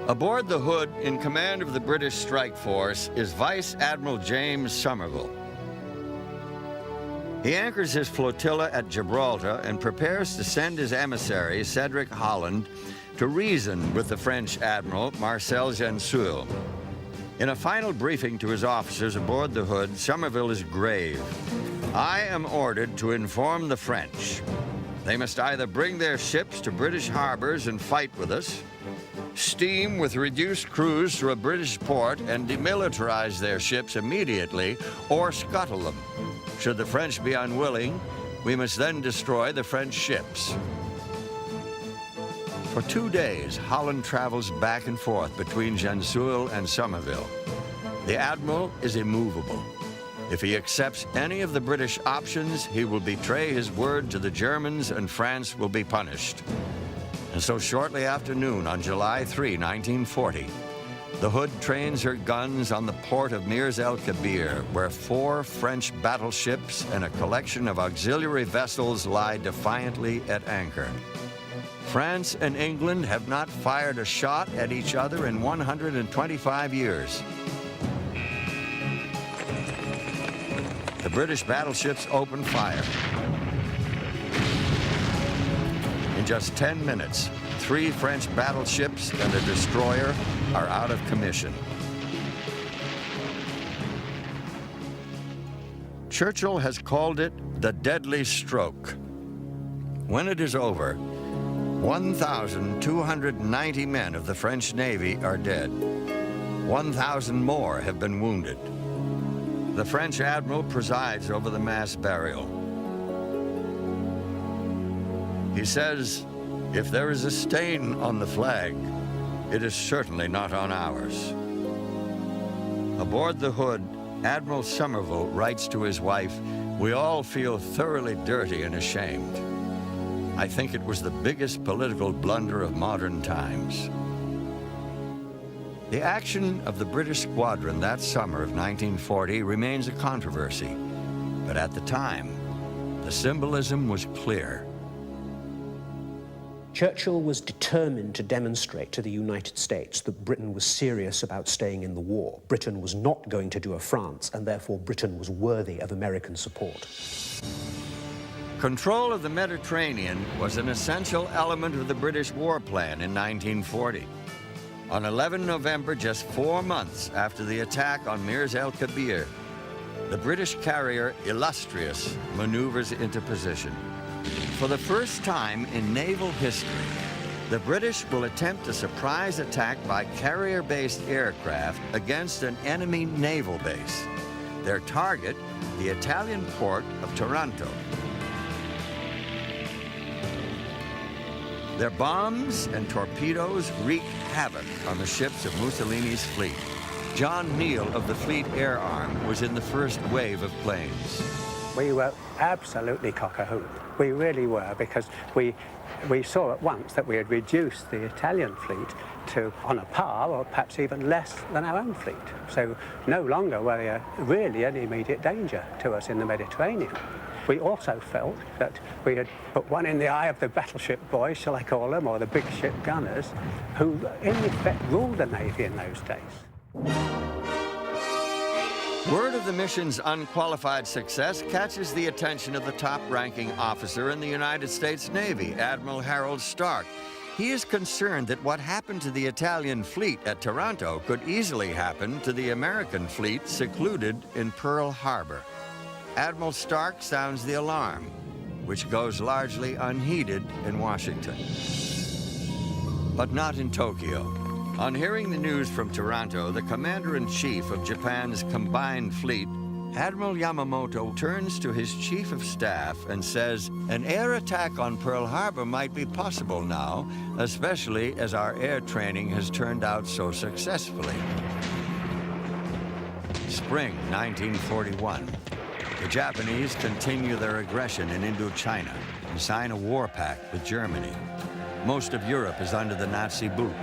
Aboard the Hood, in command of the British strike force, is Vice Admiral James Somerville. He anchors his flotilla at Gibraltar and prepares to send his emissary, Cedric Holland, to reason with the French Admiral, Marcel Gensoul. In a final briefing to his officers aboard the Hood, Somerville is grave. I am ordered to inform the French. They must either bring their ships to British harbors and fight with us, steam with reduced crews through a British port and demilitarize their ships immediately, or scuttle them. Should the French be unwilling, we must then destroy the French ships. For 2 days, Holland travels back and forth between Gensoul and Somerville. The Admiral is immovable. If he accepts any of the British options, he will betray his word to the Germans and France will be punished. And so shortly after noon on July 3, 1940, the Hood trains her guns on the port of Mirs el Kabir, where 4 French battleships and a collection of auxiliary vessels lie defiantly at anchor. France and England have not fired a shot at each other in 125 years. The British battleships open fire. In just 10 minutes, 3 French battleships and a destroyer are out of commission. Churchill has called it the deadly stroke. When it is over, 1,290 men of the French Navy are dead. 1,000 more have been wounded. the French admiral presides over the mass burial. He says, "If there is a stain on the flag, it is certainly not on ours." Aboard the Hood, Admiral Somerville writes to his wife, "We all feel thoroughly dirty and ashamed. I think it was the biggest political blunder of modern times." The action of the British squadron that summer of 1940 remains a controversy, but at the time, the symbolism was clear. Churchill was determined to demonstrate to the United States that Britain was serious about staying in the war. Britain was not going to do a France, and therefore Britain was worthy of American support. Control of the Mediterranean was an essential element of the British war plan in 1940. On 11 November, just 4 months after the attack on Mirs el Kabir, the British carrier Illustrious maneuvers into position. For the first time in naval history, the British will attempt a surprise attack by carrier-based aircraft against an enemy naval base. Their target, the Italian port of Taranto. Their bombs and torpedoes wreak havoc on the ships of Mussolini's fleet. John Neal of the Fleet Air Arm was in the first wave of planes. We were absolutely cock-a-hoop. We really were, because we saw at once that we had reduced the Italian fleet to on a par, or perhaps even less than our own fleet. So no longer were they really an immediate danger to us in the Mediterranean. We also felt that we had put one in the eye of the battleship boys, shall I call them, or the big ship gunners, who in effect ruled the Navy in those days. Word of the mission's unqualified success catches the attention of the top-ranking officer in the United States Navy, Admiral Harold Stark. He is concerned that what happened to the Italian fleet at Taranto could easily happen to the American fleet secluded in Pearl Harbor. Admiral Stark sounds the alarm, which goes largely unheeded in Washington. But not in Tokyo. On hearing the news from Taranto, the commander-in-chief of Japan's combined fleet, Admiral Yamamoto, turns to his chief of staff and says, "An air attack on Pearl Harbor might be possible now, especially as our air training has turned out so successfully." Spring 1941. The Japanese continue their aggression in Indochina and sign a war pact with Germany. Most of Europe is under the Nazi boot.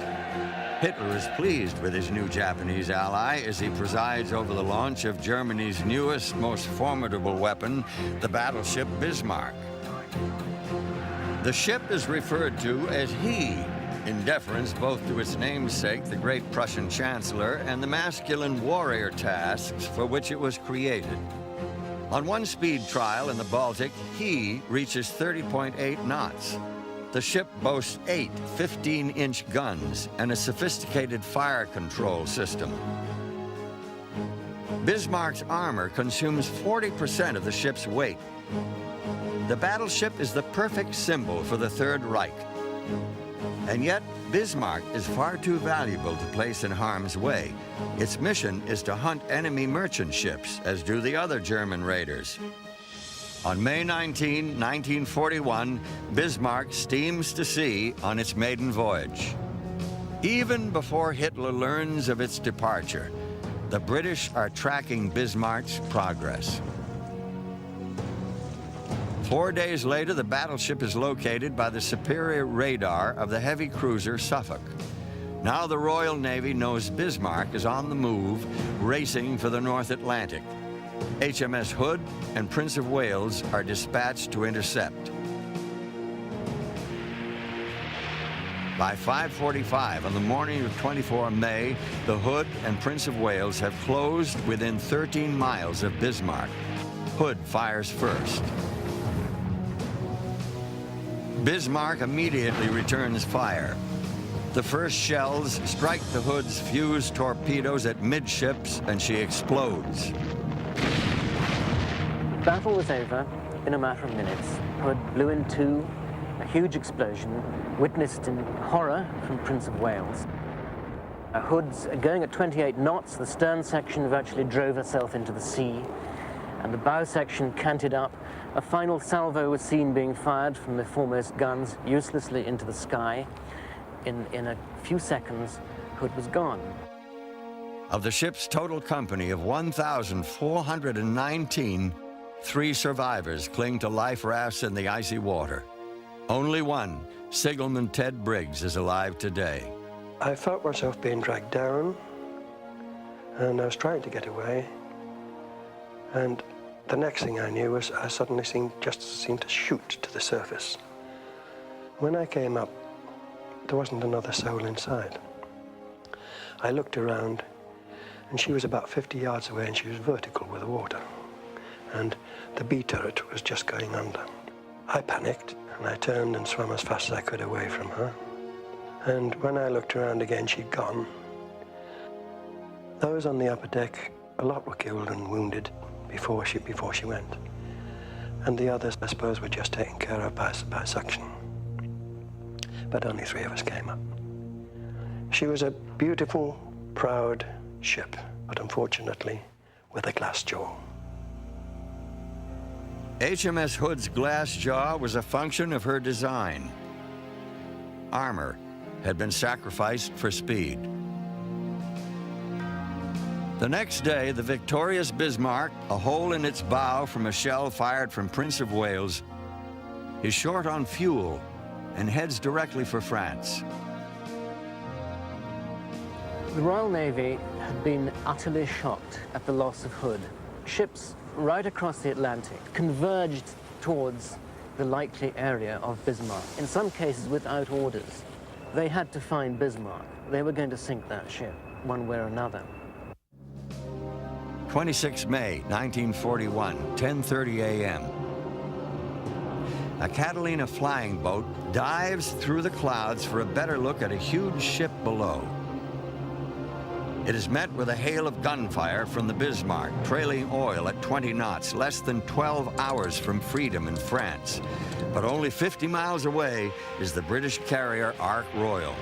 Hitler is pleased with his new Japanese ally as he presides over the launch of Germany's newest, most formidable weapon, the battleship Bismarck. The ship is referred to as he, in deference both to its namesake, the great Prussian Chancellor, and the masculine warrior tasks for which it was created. On one speed trial in the Baltic, he reaches 30.8 knots. The ship boasts 8 15-inch guns and a sophisticated fire control system. Bismarck's armor consumes 40% of the ship's weight. The battleship is the perfect symbol for the Third Reich. And yet, Bismarck is far too valuable to place in harm's way. Its mission is to hunt enemy merchant ships, as do the other German raiders. On May 19, 1941, Bismarck steams to sea on its maiden voyage. Even before Hitler learns of its departure, the British are tracking Bismarck's progress. 4 days later, the battleship is located by the superior radar of the heavy cruiser Suffolk. Now the Royal Navy knows Bismarck is on the move, racing for the North Atlantic. HMS Hood and Prince of Wales are dispatched to intercept. By 5:45 on the morning of 24 May, the Hood and Prince of Wales have closed within 13 miles of Bismarck. Hood fires first. Bismarck immediately returns fire. The first shells strike the Hood's fused torpedoes at midships, and she explodes. The battle was over in a matter of minutes. Hood blew in two, a huge explosion, witnessed in horror from Prince of Wales. Hood's going at 28 knots. The stern section virtually drove herself into the sea, and the bow section canted up. A final salvo was seen being fired from the foremost guns uselessly into the sky. In a few seconds, Hood was gone. Of the ship's total company of 1,419, 3 survivors cling to life rafts in the icy water. Only one, Sigelman Ted Briggs, is alive today. I felt myself being dragged down, and I was trying to get away. And the next thing I knew was I suddenly seemed to shoot to the surface. When I came up, there wasn't another soul inside. I looked around, and she was about 50 yards away, and she was vertical with the water. And the B turret was just going under. I panicked, and I turned and swam as fast as I could away from her. And when I looked around again, she'd gone. Those on the upper deck, a lot were killed and wounded before she went. And the others, I suppose, were just taken care of by suction. But only 3 of us came up. She was a beautiful, proud ship, but unfortunately, with a glass jaw. HMS Hood's glass jaw was a function of her design. Armor had been sacrificed for speed. The next day, the victorious Bismarck, a hole in its bow from a shell fired from Prince of Wales, is short on fuel and heads directly for France. The Royal Navy had been utterly shocked at the loss of Hood. Ships right across the Atlantic converged towards the likely area of Bismarck, in some cases without orders. They had to find Bismarck. They were going to sink that ship, one way or another. 26 May 1941, 10:30 a.m. A Catalina flying boat dives through the clouds for a better look at a huge ship below. It is met with a hail of gunfire from the Bismarck, trailing oil at 20 knots, less than 12 hours from freedom in France. But only 50 miles away is the British carrier Ark Royal.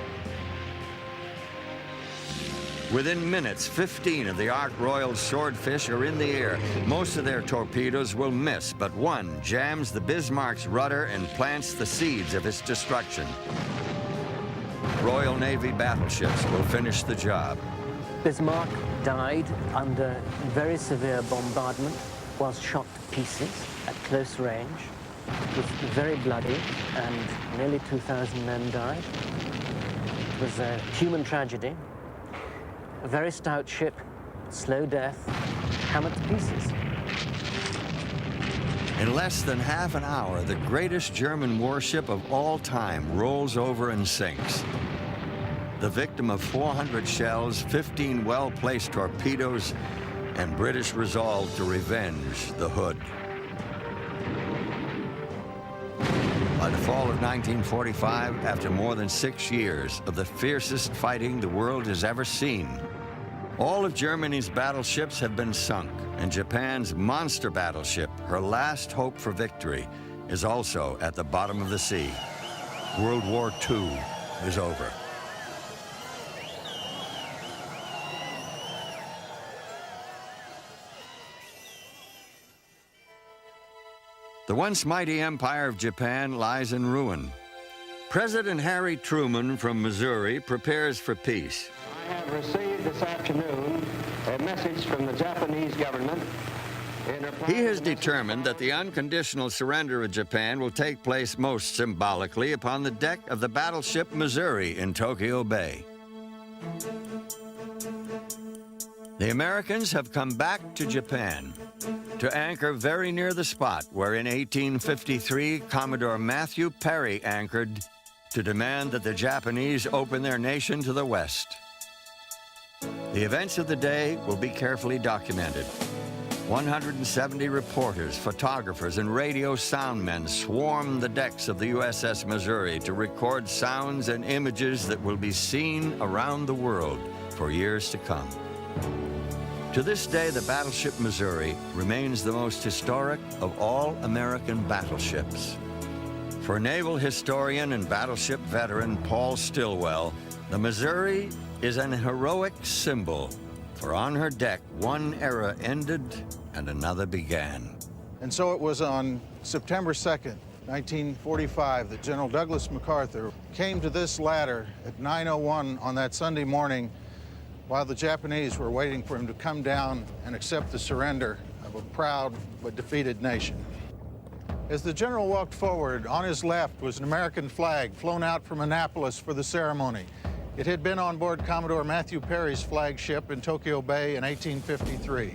Within minutes, 15 of the Ark Royal's swordfish are in the air. Most of their torpedoes will miss, but one jams the Bismarck's rudder and plants the seeds of its destruction. Royal Navy battleships will finish the job. Bismarck died under very severe bombardment, was shot to pieces at close range. It was very bloody, and nearly 2,000 men died. It was a human tragedy. A very stout ship, slow death, hammered to pieces. In less than half an hour, the greatest German warship of all time rolls over and sinks. The victim of 400 shells, 15 well-placed torpedoes, and British resolve to revenge the Hood. By the fall of 1945, after more than 6 years of the fiercest fighting the world has ever seen, all of Germany's battleships have been sunk, and Japan's monster battleship, her last hope for victory, is also at the bottom of the sea. World War II is over. The once mighty empire of Japan lies in ruin. President Harry Truman from Missouri prepares for peace. I have received this afternoon a message from the Japanese government. He has determined that the unconditional surrender of Japan will take place most symbolically upon the deck of the battleship Missouri in Tokyo Bay. The Americans have come back to Japan to anchor very near the spot where in 1853 Commodore Matthew Perry anchored to demand that the Japanese open their nation to the West. The events of the day will be carefully documented. 170 reporters, photographers, and radio soundmen swarm the decks of the USS Missouri to record sounds and images that will be seen around the world for years to come. To this day, the battleship Missouri remains the most historic of all American battleships. For naval historian and battleship veteran Paul Stilwell, the Missouri is an heroic symbol, for on her deck, one era ended and another began. And so it was on September 2nd, 1945, that General Douglas MacArthur came to this ladder at 9:01 on that Sunday morning while the Japanese were waiting for him to come down and accept the surrender of a proud but defeated nation. As the general walked forward, on his left was an American flag flown out from Annapolis for the ceremony. It had been on board Commodore Matthew Perry's flagship in Tokyo Bay in 1853.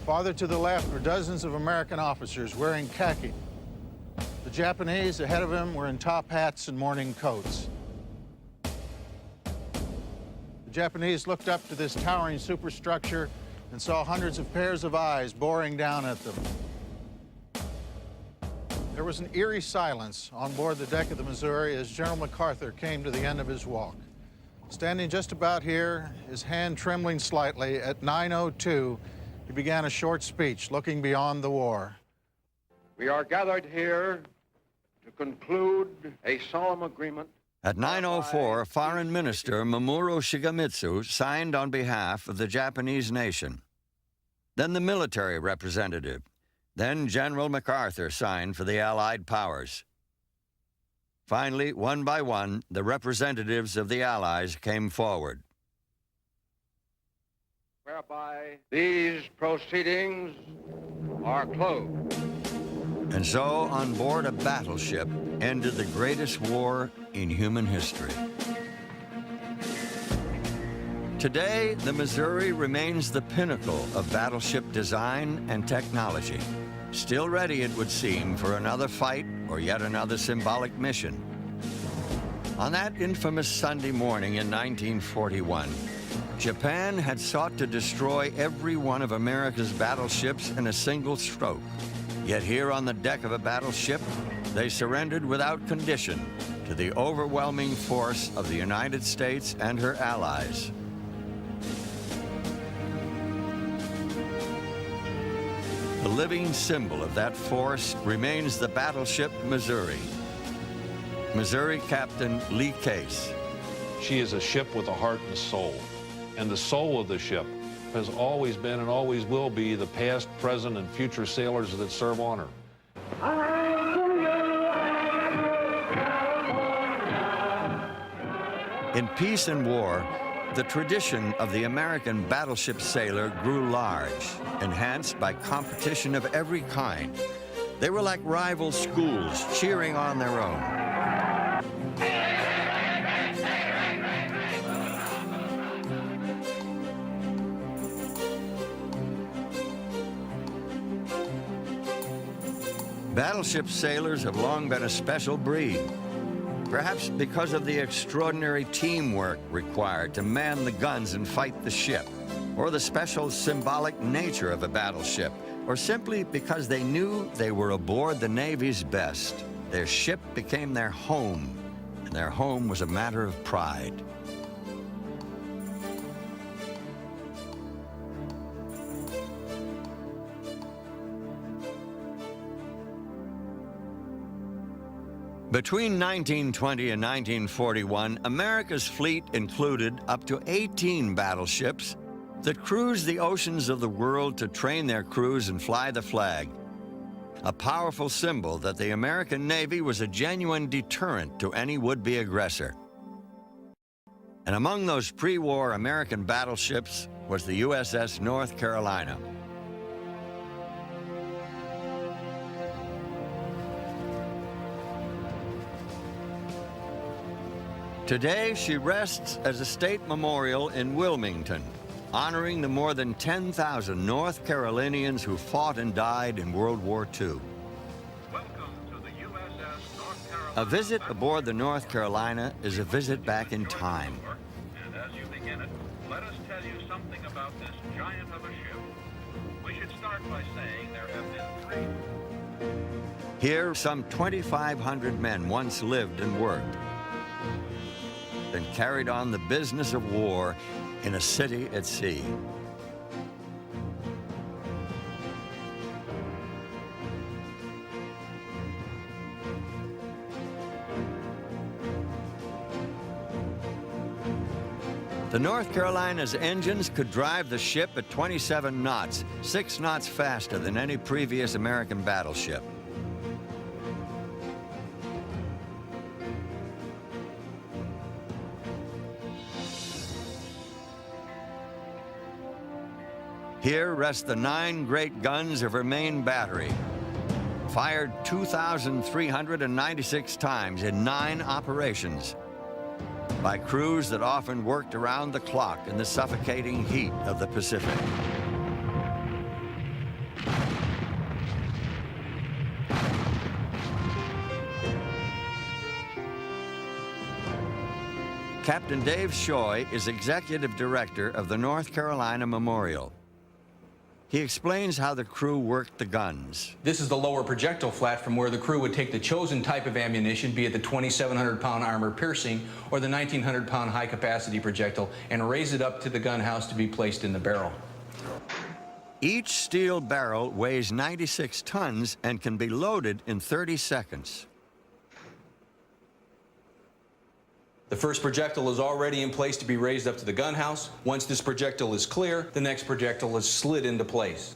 Farther to the left were dozens of American officers wearing khaki. The Japanese ahead of him were in top hats and morning coats. The Japanese looked up to this towering superstructure and saw hundreds of pairs of eyes boring down at them. There was an eerie silence on board the deck of the Missouri as General MacArthur came to the end of his walk. Standing just about here, his hand trembling slightly, at 9:02, he began a short speech looking beyond the war. We are gathered here to conclude a solemn agreement. At 9:04, Foreign Minister Mamoru Shigemitsu signed on behalf of the Japanese nation. Then the military representative. Then General MacArthur signed for the Allied powers. Finally, one by one, the representatives of the Allies came forward. Whereby these proceedings are closed. And so, on board a battleship, ended the greatest war in human history. Today, the Missouri remains the pinnacle of battleship design and technology. Still ready, it would seem, for another fight or yet another symbolic mission. On that infamous Sunday morning in 1941, Japan had sought to destroy every one of America's battleships in a single stroke. Yet here on the deck of a battleship, they surrendered without condition to the overwhelming force of the United States and her allies. The living symbol of that force remains the battleship Missouri. Missouri Captain Lee Case. She is a ship with a heart and soul. And the soul of the ship has always been and always will be the past, present, and future sailors that serve on her. In peace and war, the tradition of the American battleship sailor grew large, enhanced by competition of every kind. They were like rival schools cheering on their own. Battleship sailors have long been a special breed, perhaps because of the extraordinary teamwork required to man the guns and fight the ship, or the special symbolic nature of a battleship, or simply because they knew they were aboard the Navy's best. Their ship became their home, and their home was a matter of pride. Between 1920 and 1941, America's fleet included up to 18 battleships that cruised the oceans of the world to train their crews and fly the flag. A powerful symbol that the American Navy was a genuine deterrent to any would-be aggressor. And among those pre-war American battleships was the USS North Carolina. Today, she rests as a state memorial in Wilmington, honoring the more than 10,000 North Carolinians who fought and died in World War II. A visit aboard the North Carolina is a visit back in time. And as you begin it, let us tell you something about this giant of a ship. We should start by saying there have been 3. Here, some 2,500 men once lived and worked, and carried on the business of war in a city at sea. The North Carolina's engines could drive the ship at 27 knots, 6 knots faster than any previous American battleship. Here rest the 9 great guns of her main battery, fired 2,396 times in 9 operations by crews that often worked around the clock in the suffocating heat of the Pacific. Captain Dave Shoy is executive director of the North Carolina Memorial. He explains how the crew worked the guns. This is the lower projectile flat from where the crew would take the chosen type of ammunition, be it the 2,700-pound armor-piercing or the 1,900-pound high-capacity projectile, and raise it up to the gun house to be placed in the barrel. Each steel barrel weighs 96 tons and can be loaded in 30 seconds. The first projectile is already in place to be raised up to the gun house. Once this projectile is clear, the next projectile is slid into place.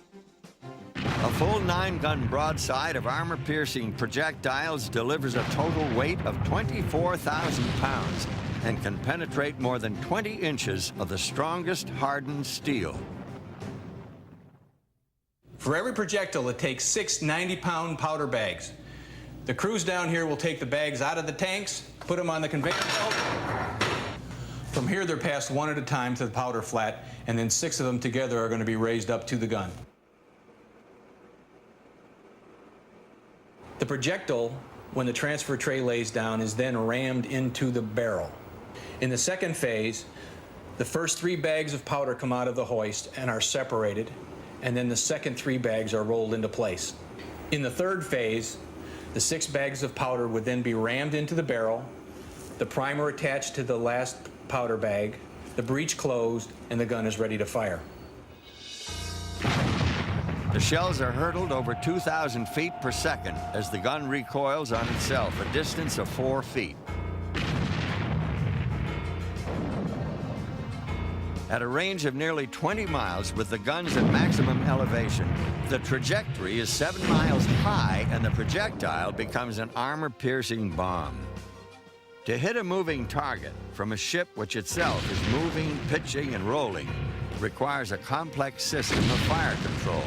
A full 9-gun broadside of armor-piercing projectiles delivers a total weight of 24,000 pounds and can penetrate more than 20 inches of the strongest hardened steel. For every projectile, it takes 6 90-pound powder bags. The crews down here will take the bags out of the tanks, put them on the conveyor belt. From here, they're passed one at a time to the powder flat, and then 6 of them together are going to be raised up to the gun. The projectile, when the transfer tray lays down, is then rammed into the barrel. In the second phase, the first 3 bags of powder come out of the hoist and are separated, and then the second 3 bags are rolled into place. In the third phase, the 6 bags of powder would then be rammed into the barrel, the primer attached to the last powder bag, the breech closed, and the gun is ready to fire. The shells are hurtled over 2,000 feet per second as the gun recoils on itself, a distance of 4 feet. At a range of nearly 20 miles with the guns at maximum elevation, the trajectory is 7 miles high and the projectile becomes an armor-piercing bomb. To hit a moving target from a ship which itself is moving, pitching, and rolling requires a complex system of fire control.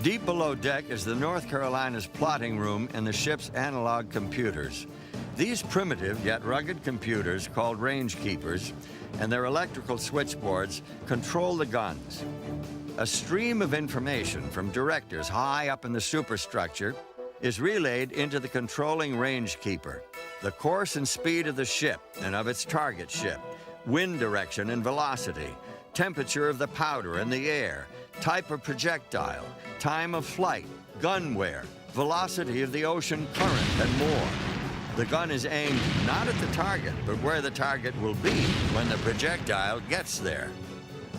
Deep below deck is the North Carolina's plotting room and the ship's analog computers. These primitive yet rugged computers, called range keepers, and their electrical switchboards control the guns. A stream of information from directors high up in the superstructure is relayed into the controlling range keeper. The course and speed of the ship and of its target ship, wind direction and velocity, temperature of the powder and the air, type of projectile, time of flight, gun wear, velocity of the ocean current, and more. The gun is aimed not at the target, but where the target will be when the projectile gets there.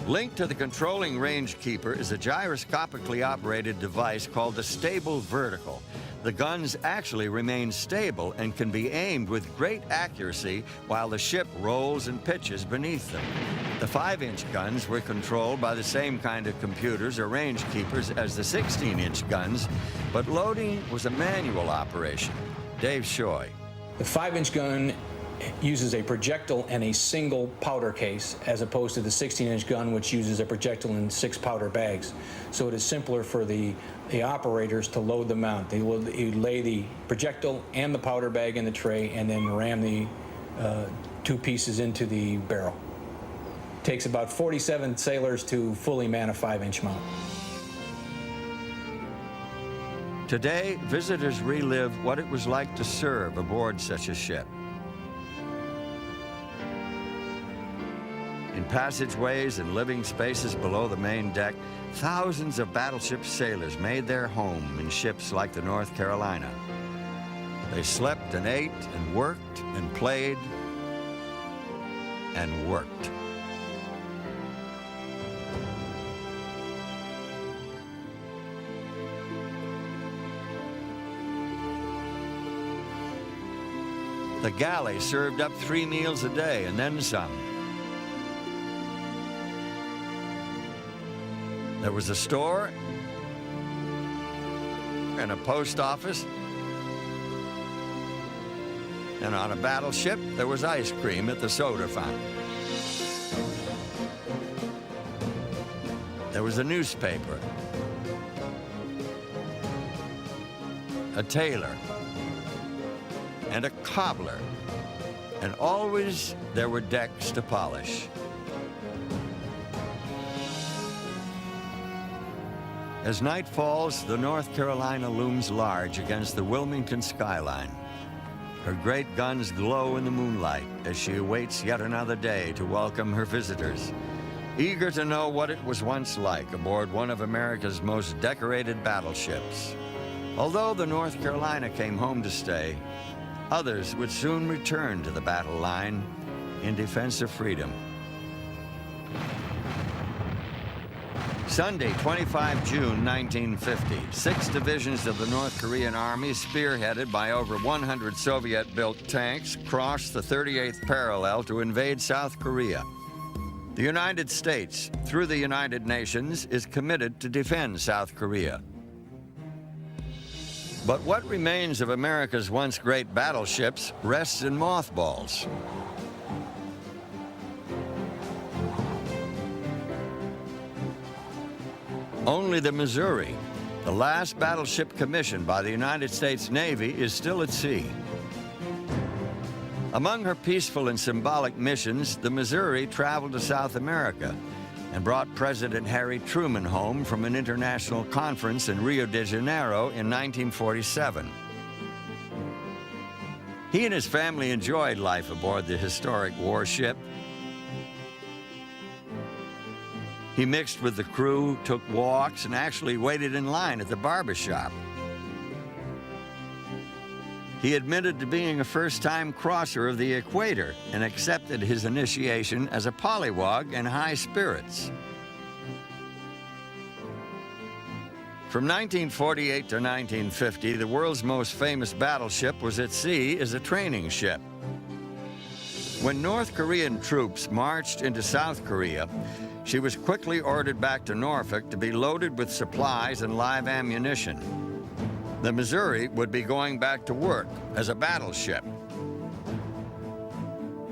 Linked to the controlling range keeper is a gyroscopically operated device called the stable vertical. The guns actually remain stable and can be aimed with great accuracy while the ship rolls and pitches beneath them. The 5-inch guns were controlled by the same kind of computers or range keepers as the 16-inch guns, but loading was a manual operation. Dave Shoy. The 5-inch gun uses a projectile and a single powder case, as opposed to the 16-inch gun, which uses a projectile and 6 powder bags. So it is simpler for the operators to load them out. They will lay the projectile and the powder bag in the tray and then ram the 2 pieces into the barrel. It takes about 47 sailors to fully man a 5-inch mount. Today, visitors relive what it was like to serve aboard such a ship. In passageways and living spaces below the main deck, thousands of battleship sailors made their home in ships like the North Carolina. They slept and ate and worked and played and worked. The galley served up 3 meals a day and then some. There was a store and a post office, and on a battleship, there was ice cream at the soda fountain. There was a newspaper, a tailor, and a cobbler, and always there were decks to polish. As night falls, the North Carolina looms large against the Wilmington skyline. Her great guns glow in the moonlight as she awaits yet another day to welcome her visitors, eager to know what it was once like aboard one of America's most decorated battleships. Although the North Carolina came home to stay, others would soon return to the battle line in defense of freedom. Sunday, 25 June 1950, 6 divisions of the North Korean Army, spearheaded by over 100 Soviet-built tanks, crossed the 38th parallel to invade South Korea. The United States, through the United Nations, is committed to defend South Korea. But what remains of America's once great battleships rests in mothballs. Only the Missouri, the last battleship commissioned by the United States Navy, is still at sea. Among her peaceful and symbolic missions, the Missouri traveled to South America and brought President Harry Truman home from an international conference in Rio de Janeiro in 1947. He and his family enjoyed life aboard the historic warship. He mixed with the crew, took walks, and actually waited in line at the barber shop. He admitted to being a first-time crosser of the equator and accepted his initiation as a pollywog and high spirits. From 1948 to 1950, the world's most famous battleship was at sea as a training ship. When North Korean troops marched into South Korea, she was quickly ordered back to Norfolk to be loaded with supplies and live ammunition. The Missouri would be going back to work as a battleship.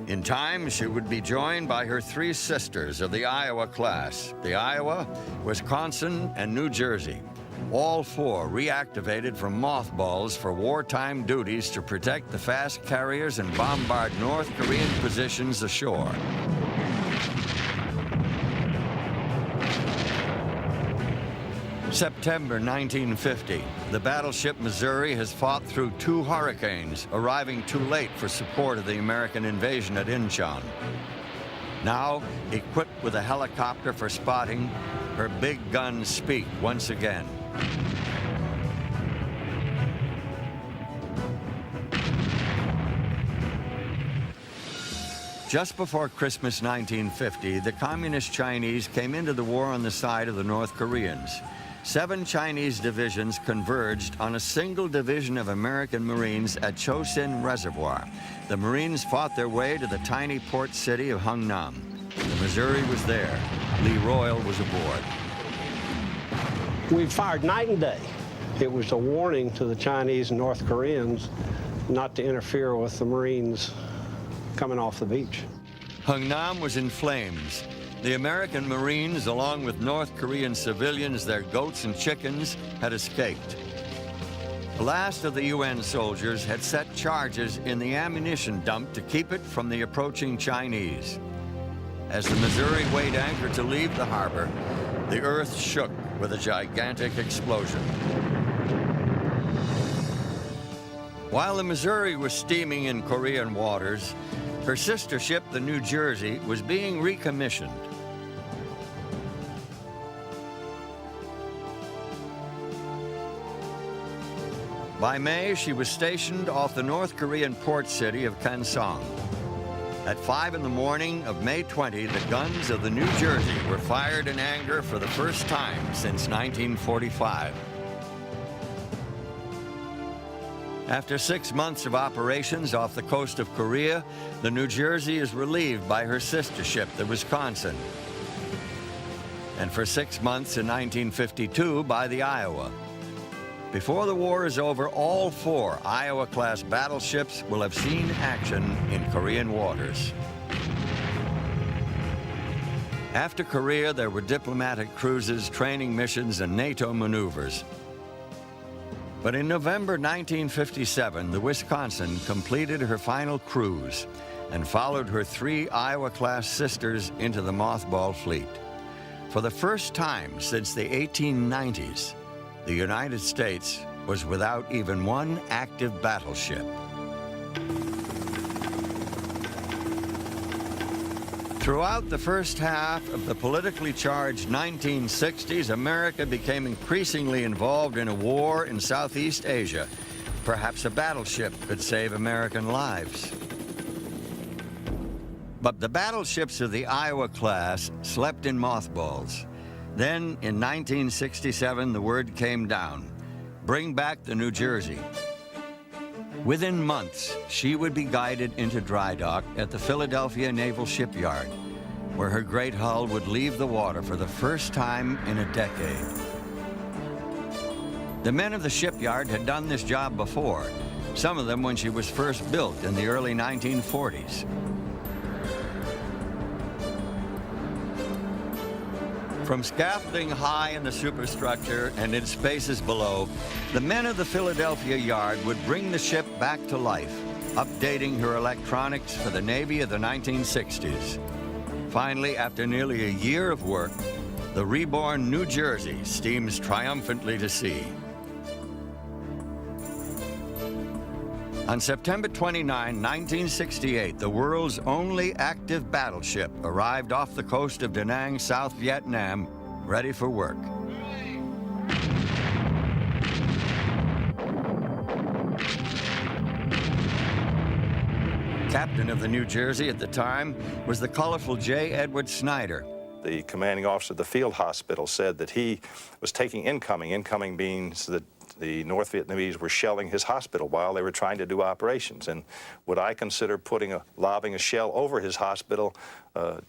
In time, she would be joined by her 3 sisters of the Iowa class, the Iowa, Wisconsin, and New Jersey. All 4 reactivated from mothballs for wartime duties to protect the fast carriers and bombard North Korean positions ashore. September 1950, the battleship Missouri has fought through 2 hurricanes, arriving too late for support of the American invasion at Incheon. Now, equipped with a helicopter for spotting, her big guns speak once again. Just before Christmas 1950, the Communist Chinese came into the war on the side of the North Koreans. 7 Chinese divisions converged on a single division of American Marines at Chosin Reservoir. The Marines fought their way to the tiny port city of Hungnam. The Missouri was there. Lee Royal was aboard. We fired night and day. It was a warning to the Chinese and North Koreans not to interfere with the Marines coming off the beach. Hungnam was in flames. The American Marines, along with North Korean civilians, their goats and chickens, had escaped. The last of the UN soldiers had set charges in the ammunition dump to keep it from the approaching Chinese. As the Missouri weighed anchor to leave the harbor, the earth shook with a gigantic explosion. While the Missouri was steaming in Korean waters, her sister ship, the New Jersey, was being recommissioned. By May, she was stationed off the North Korean port city of Kansong. At 5 in the morning of May 20, the guns of the New Jersey were fired in anger for the first time since 1945. After 6 months of operations off the coast of Korea, the New Jersey is relieved by her sister ship, the Wisconsin. And for 6 months in 1952 by the Iowa. Before the war is over, all 4 Iowa-class battleships will have seen action in Korean waters. After Korea, there were diplomatic cruises, training missions, and NATO maneuvers. But in November 1957, the Wisconsin completed her final cruise and followed her 3 Iowa-class sisters into the mothball fleet. For the first time since the 1890s, the United States was without even one active battleship. Throughout the first half of the politically charged 1960s, America became increasingly involved in a war in Southeast Asia. Perhaps a battleship could save American lives. But the battleships of the Iowa class slept in mothballs. Then, in 1967, the word came down: bring back the New Jersey. Within months, she would be guided into dry dock at the Philadelphia Naval Shipyard, where her great hull would leave the water for the first time in a decade. The men of the shipyard had done this job before, some of them when she was first built in the early 1940s. From scaffolding high in the superstructure and in spaces below, the men of the Philadelphia yard would bring the ship back to life, updating her electronics for the Navy of the 1960s. Finally, after nearly a year of work, the reborn New Jersey steams triumphantly to sea. On September 29, 1968, the world's only active battleship arrived off the coast of Da Nang, South Vietnam, ready for work. Captain of the New Jersey at the time was the colorful J. Edward Snyder. The commanding officer of the field hospital said that he was taking incoming means that the North Vietnamese were shelling his hospital while they were trying to do operations. And would I consider lobbing a shell over his hospital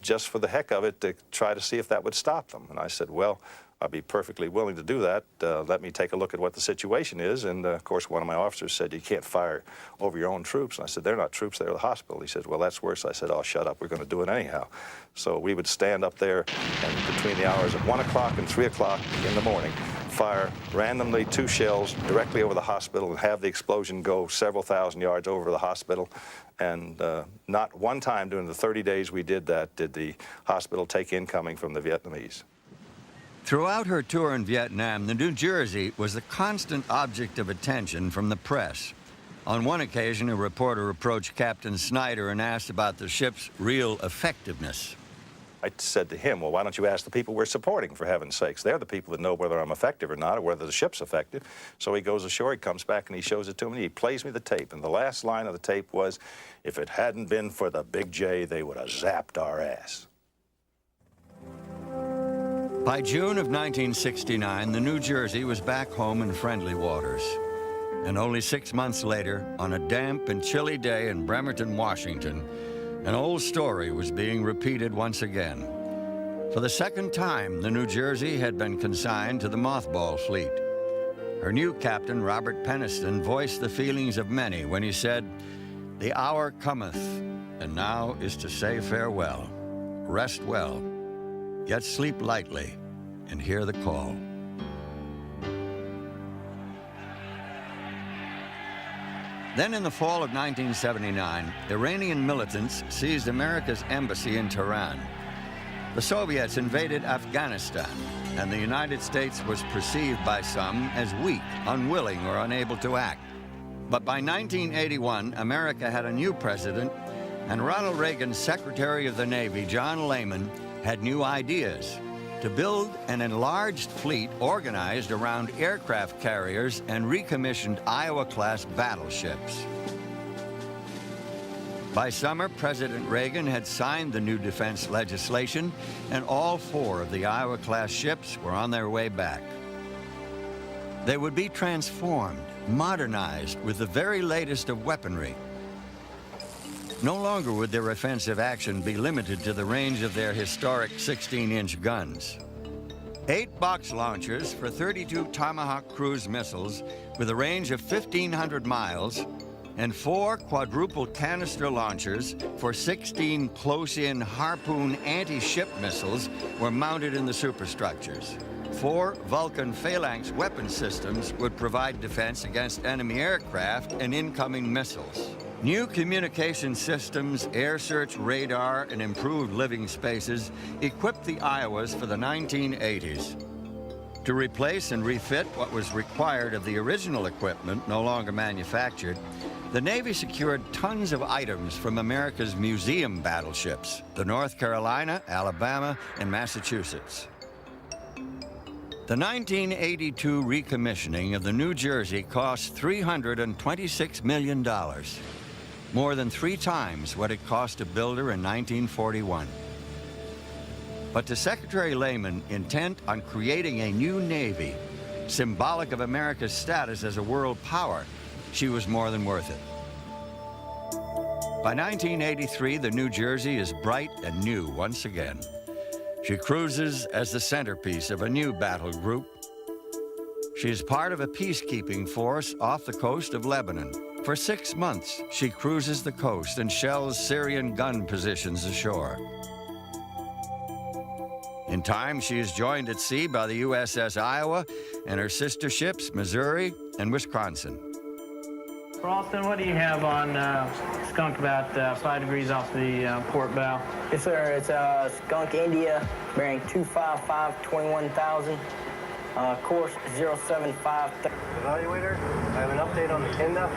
just for the heck of it to try to see if that would stop them? And I said, well, I'd be perfectly willing to do that. Let me take a look at what the situation is. And of course, one of my officers said, you can't fire over your own troops. And I said, they're not troops, they're the hospital. He said, well, that's worse. I said, oh, shut up, we're going to do it anyhow. So we would stand up there and between the hours of 1 o'clock and 3 o'clock in the morning, fire randomly 2 shells directly over the hospital and have the explosion go several thousand yards over the hospital. And not one time during the 30 days we did that did the hospital take incoming from the Vietnamese. Throughout her tour in Vietnam, the New Jersey was a constant object of attention from the press. On one occasion, a reporter approached Captain Snyder and asked about the ship's real effectiveness. I said to him, well, why don't you ask the people we're supporting, for heaven's sakes? They're the people that know whether I'm effective or not, or whether the ship's effective. So he goes ashore, he comes back, and he shows it to me, and he plays me the tape. And the last line of the tape was, if it hadn't been for the Big J, they would have zapped our ass. By June of 1969, the New Jersey was back home in friendly waters. And only 6 months later, on a damp and chilly day in Bremerton, Washington, an old story was being repeated once again. For the second time, the New Jersey had been consigned to the mothball fleet. Her new captain, Robert Peniston, voiced the feelings of many when he said, "The hour cometh, and now is to say farewell. Rest well, yet sleep lightly, and hear the call." Then in the fall of 1979, Iranian militants seized America's embassy in Tehran. The Soviets invaded Afghanistan, and the United States was perceived by some as weak, unwilling, or unable to act. But by 1981, America had a new president, and Ronald Reagan's Secretary of the Navy, John Lehman, had new ideas to build an enlarged fleet organized around aircraft carriers and recommissioned Iowa-class battleships. By summer, President Reagan had signed the new defense legislation, and all 4 of the Iowa-class ships were on their way back. They would be transformed, modernized with the very latest of weaponry. No longer would their offensive action be limited to the range of their historic 16-inch guns. 8 box launchers for 32 Tomahawk cruise missiles with a range of 1,500 miles, and 4 quadruple canister launchers for 16 close-in Harpoon anti-ship missiles were mounted in the superstructures. 4 Vulcan phalanx weapon systems would provide defense against enemy aircraft and incoming missiles. New communication systems, air search radar, and improved living spaces equipped the Iowas for the 1980s. To replace and refit what was required of the original equipment no longer manufactured, the Navy secured tons of items from America's museum battleships, the North Carolina, Alabama, and Massachusetts. The 1982 recommissioning of the New Jersey cost $326 million, more than 3 times what it cost to build her in 1941. But to Secretary Lehman, intent on creating a new Navy, symbolic of America's status as a world power, she was more than worth it. By 1983, the New Jersey is bright and new once again. She cruises as the centerpiece of a new battle group. She is part of a peacekeeping force off the coast of Lebanon. For 6 months, she cruises the coast and shells Syrian gun positions ashore. In time, she is joined at sea by the USS Iowa and her sister ships, Missouri and Wisconsin. Ralston, what do you have on Skunk about 5 degrees off the port bow? Yes, sir. It's Skunk India, bearing 255, 21,000. Course 075. Evaluator, I have an update on the Kenda.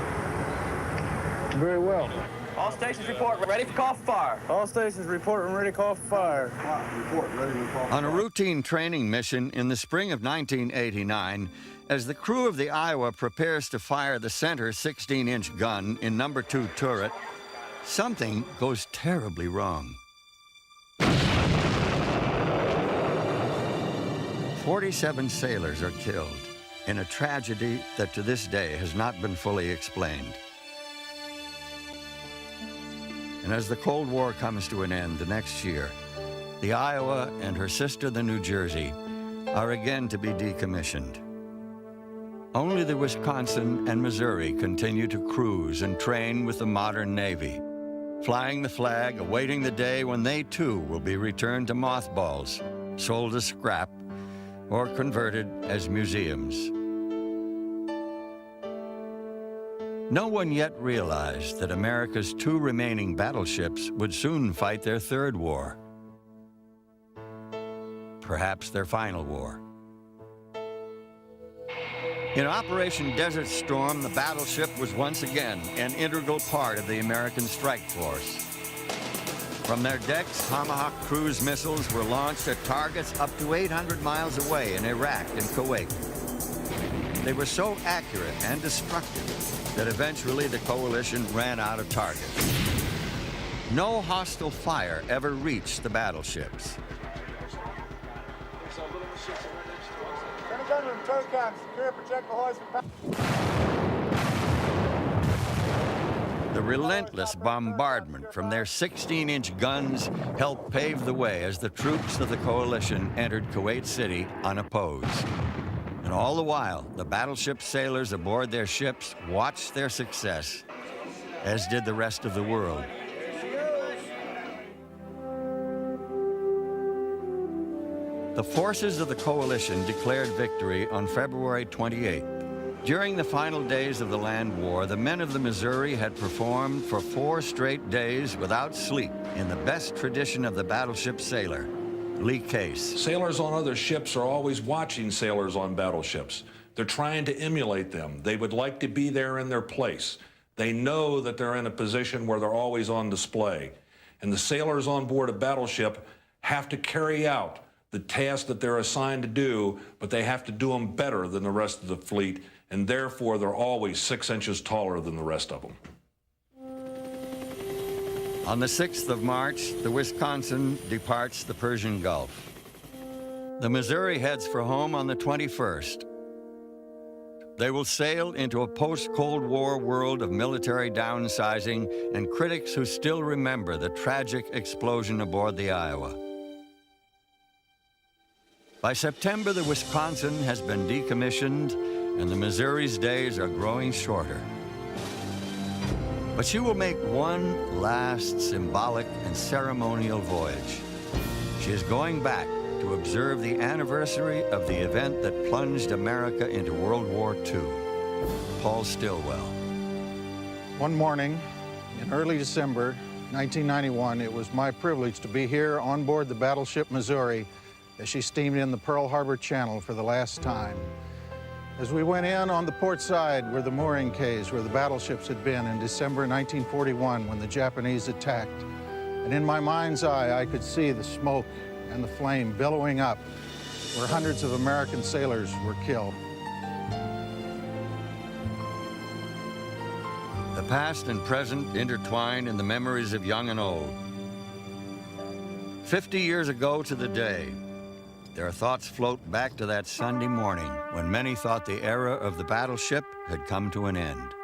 Very well. All stations report, ready for call for fire. All stations report and ready to call for fire. Report, ready to call for fire. On a routine training mission in the spring of 1989, as the crew of the Iowa prepares to fire the center 16-inch gun in number 2 turret, something goes terribly wrong. 47 sailors are killed in a tragedy that to this day has not been fully explained. And as the Cold War comes to an end the next year, the Iowa and her sister, the New Jersey, are again to be decommissioned. Only the Wisconsin and Missouri continue to cruise and train with the modern Navy, flying the flag, awaiting the day when they too will be returned to mothballs, sold as scrap, or converted as museums. No one yet realized that America's 2 remaining battleships would soon fight their 3rd war, perhaps their final war. In Operation Desert Storm, the battleship was once again an integral part of the American strike force. From their decks, Tomahawk cruise missiles were launched at targets up to 800 miles away in Iraq and Kuwait. They were so accurate and destructive that eventually the coalition ran out of targets. No hostile fire ever reached the battleships. The relentless bombardment from their 16-inch guns helped pave the way as the troops of the coalition entered Kuwait City unopposed. And all the while, the battleship sailors aboard their ships watched their success, as did the rest of the world. The forces of the coalition declared victory on February 28th. During the final days of the land war, the men of the Missouri had performed for 4 straight days without sleep in the best tradition of the battleship sailor, Lee Case. Sailors on other ships are always watching sailors on battleships. They're trying to emulate them. They would like to be there in their place. They know that they're in a position where they're always on display. And the sailors on board a battleship have to carry out the task that they're assigned to do, but they have to do them better than the rest of the fleet, and therefore they're always 6 inches taller than the rest of them. On the 6th of March, the Wisconsin departs the Persian Gulf. The Missouri heads for home on the 21st. They will sail into a post-Cold War world of military downsizing and critics who still remember the tragic explosion aboard the Iowa. By September, the Wisconsin has been decommissioned and the Missouri's days are growing shorter. But she will make one last symbolic and ceremonial voyage. She is going back to observe the anniversary of the event that plunged America into World War II. Paul Stilwell. One morning in early December 1991, it was my privilege to be here on board the Battleship Missouri as she steamed in the Pearl Harbor Channel for the last time. As we went in on the port side were the mooring quays where the battleships had been in December 1941 when the Japanese attacked. And in my mind's eye, I could see the smoke and the flame billowing up where hundreds of American sailors were killed. The past and present intertwined in the memories of young and old. 50 years ago to the day, their thoughts float back to that Sunday morning when many thought the era of the battleship had come to an end.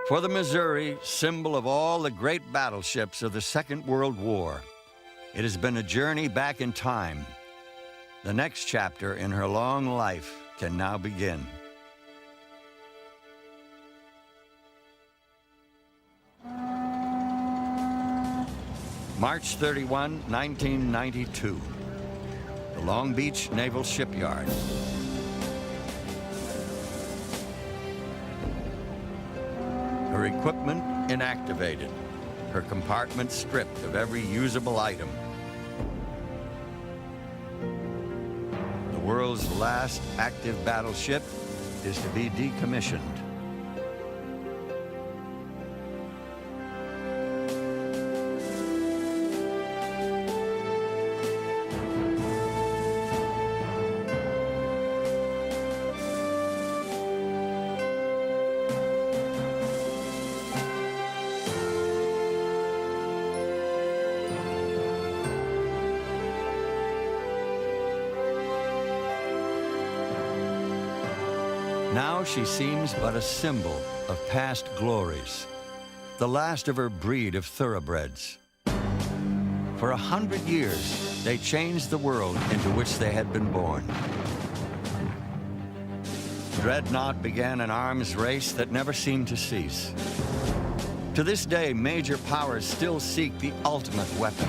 For the Missouri, symbol of all the great battleships of the Second World War, it has been a journey back in time. The next chapter in her long life can now begin. March 31, 1992, the Long Beach Naval Shipyard. Her equipment inactivated, her compartment stripped of every usable item. The world's last active battleship is to be decommissioned. Now she seems but a symbol of past glories, the last of her breed of thoroughbreds. For 100 years, they changed the world into which they had been born. Dreadnought began an arms race that never seemed to cease. To this day, major powers still seek the ultimate weapon.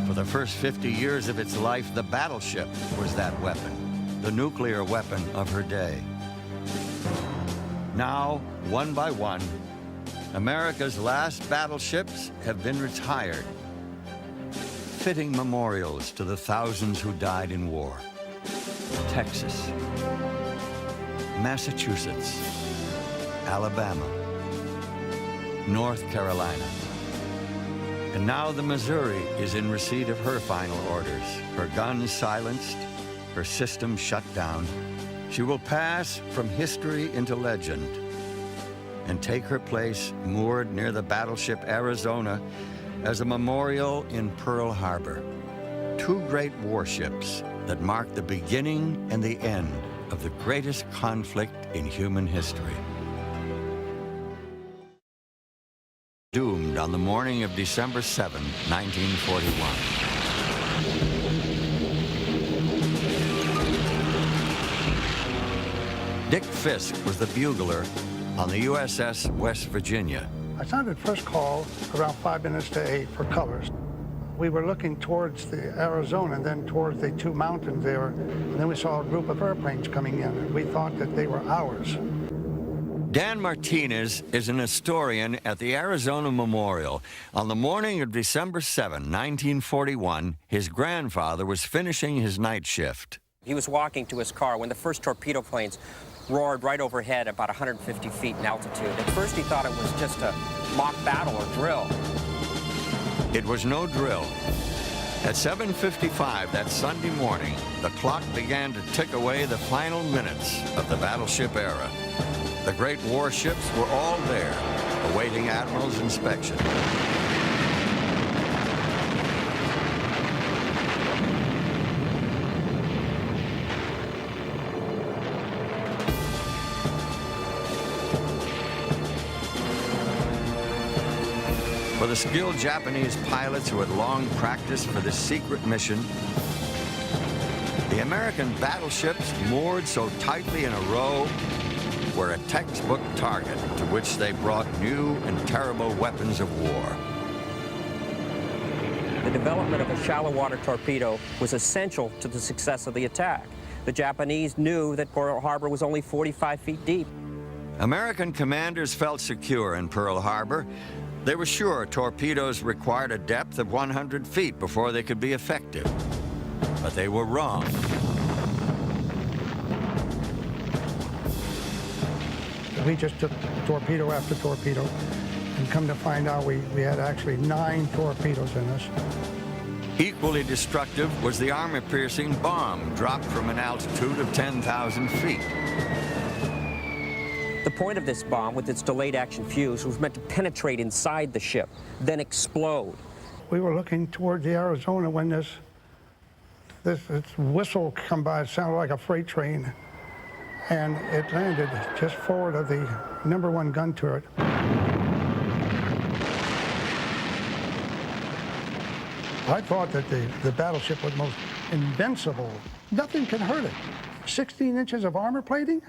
For the first 50 years of its life, the battleship was that weapon, the nuclear weapon of her day. Now, one by one, America's last battleships have been retired, fitting memorials to the thousands who died in war. Texas, Massachusetts, Alabama, North Carolina. And now the Missouri is in receipt of her final orders, her guns silenced, her system shut down. She will pass from history into legend and take her place moored near the battleship Arizona as a memorial in Pearl Harbor. Two great warships that mark the beginning and the end of the greatest conflict in human history. Doomed on the morning of December 7, 1941. Dick Fisk was the bugler on the USS West Virginia. I sounded first call around 5 minutes to 8 for colors. We were looking towards the Arizona and then towards the two mountains there, and then we saw a group of airplanes coming in, and we thought that they were ours. Dan Martinez is an historian at the Arizona Memorial. On the morning of December 7, 1941, his grandfather was finishing his night shift. He was walking to his car when the first torpedo planes roared right overhead about 150 feet in altitude. At first he thought it was just a mock battle or drill. It was no drill. At 7:55 that Sunday morning, the clock began to tick away the final minutes of the battleship era. The great warships were all there, awaiting Admiral's inspection. For the skilled Japanese pilots who had long practiced for this secret mission, the American battleships moored so tightly in a row were a textbook target to which they brought new and terrible weapons of war. The development of a shallow water torpedo was essential to the success of the attack. The Japanese knew that Pearl Harbor was only 45 feet deep. American commanders felt secure in Pearl Harbor. They were sure torpedoes required a depth of 100 feet before they could be effective. But they were wrong. We just took torpedo after torpedo, and come to find out we had actually 9 torpedoes in us. Equally destructive was the armor-piercing bomb dropped from an altitude of 10,000 feet. The point of this bomb, with its delayed action fuse, was meant to penetrate inside the ship, then explode. We were looking toward the Arizona when this whistle come by. It sounded like a freight train, and it landed just forward of the #1 gun turret. I thought that the battleship was most invincible. Nothing can hurt it. 16 inches of armor plating?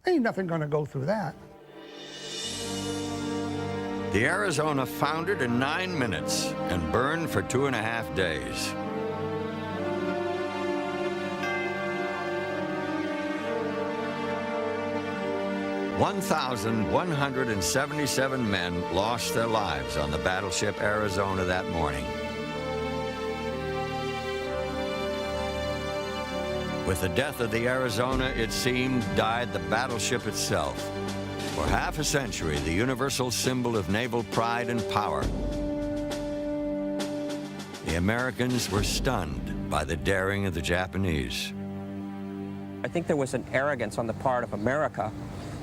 Ain't nothing gonna go through that. The Arizona foundered in 9 minutes and burned for 2.5 days. "1,177 men lost their lives on the battleship Arizona that morning. With the death of the Arizona, it seemed, died the battleship itself. For half a century, the universal symbol of naval pride and power. The Americans were stunned by the daring of the Japanese. I think there was an arrogance on the part of America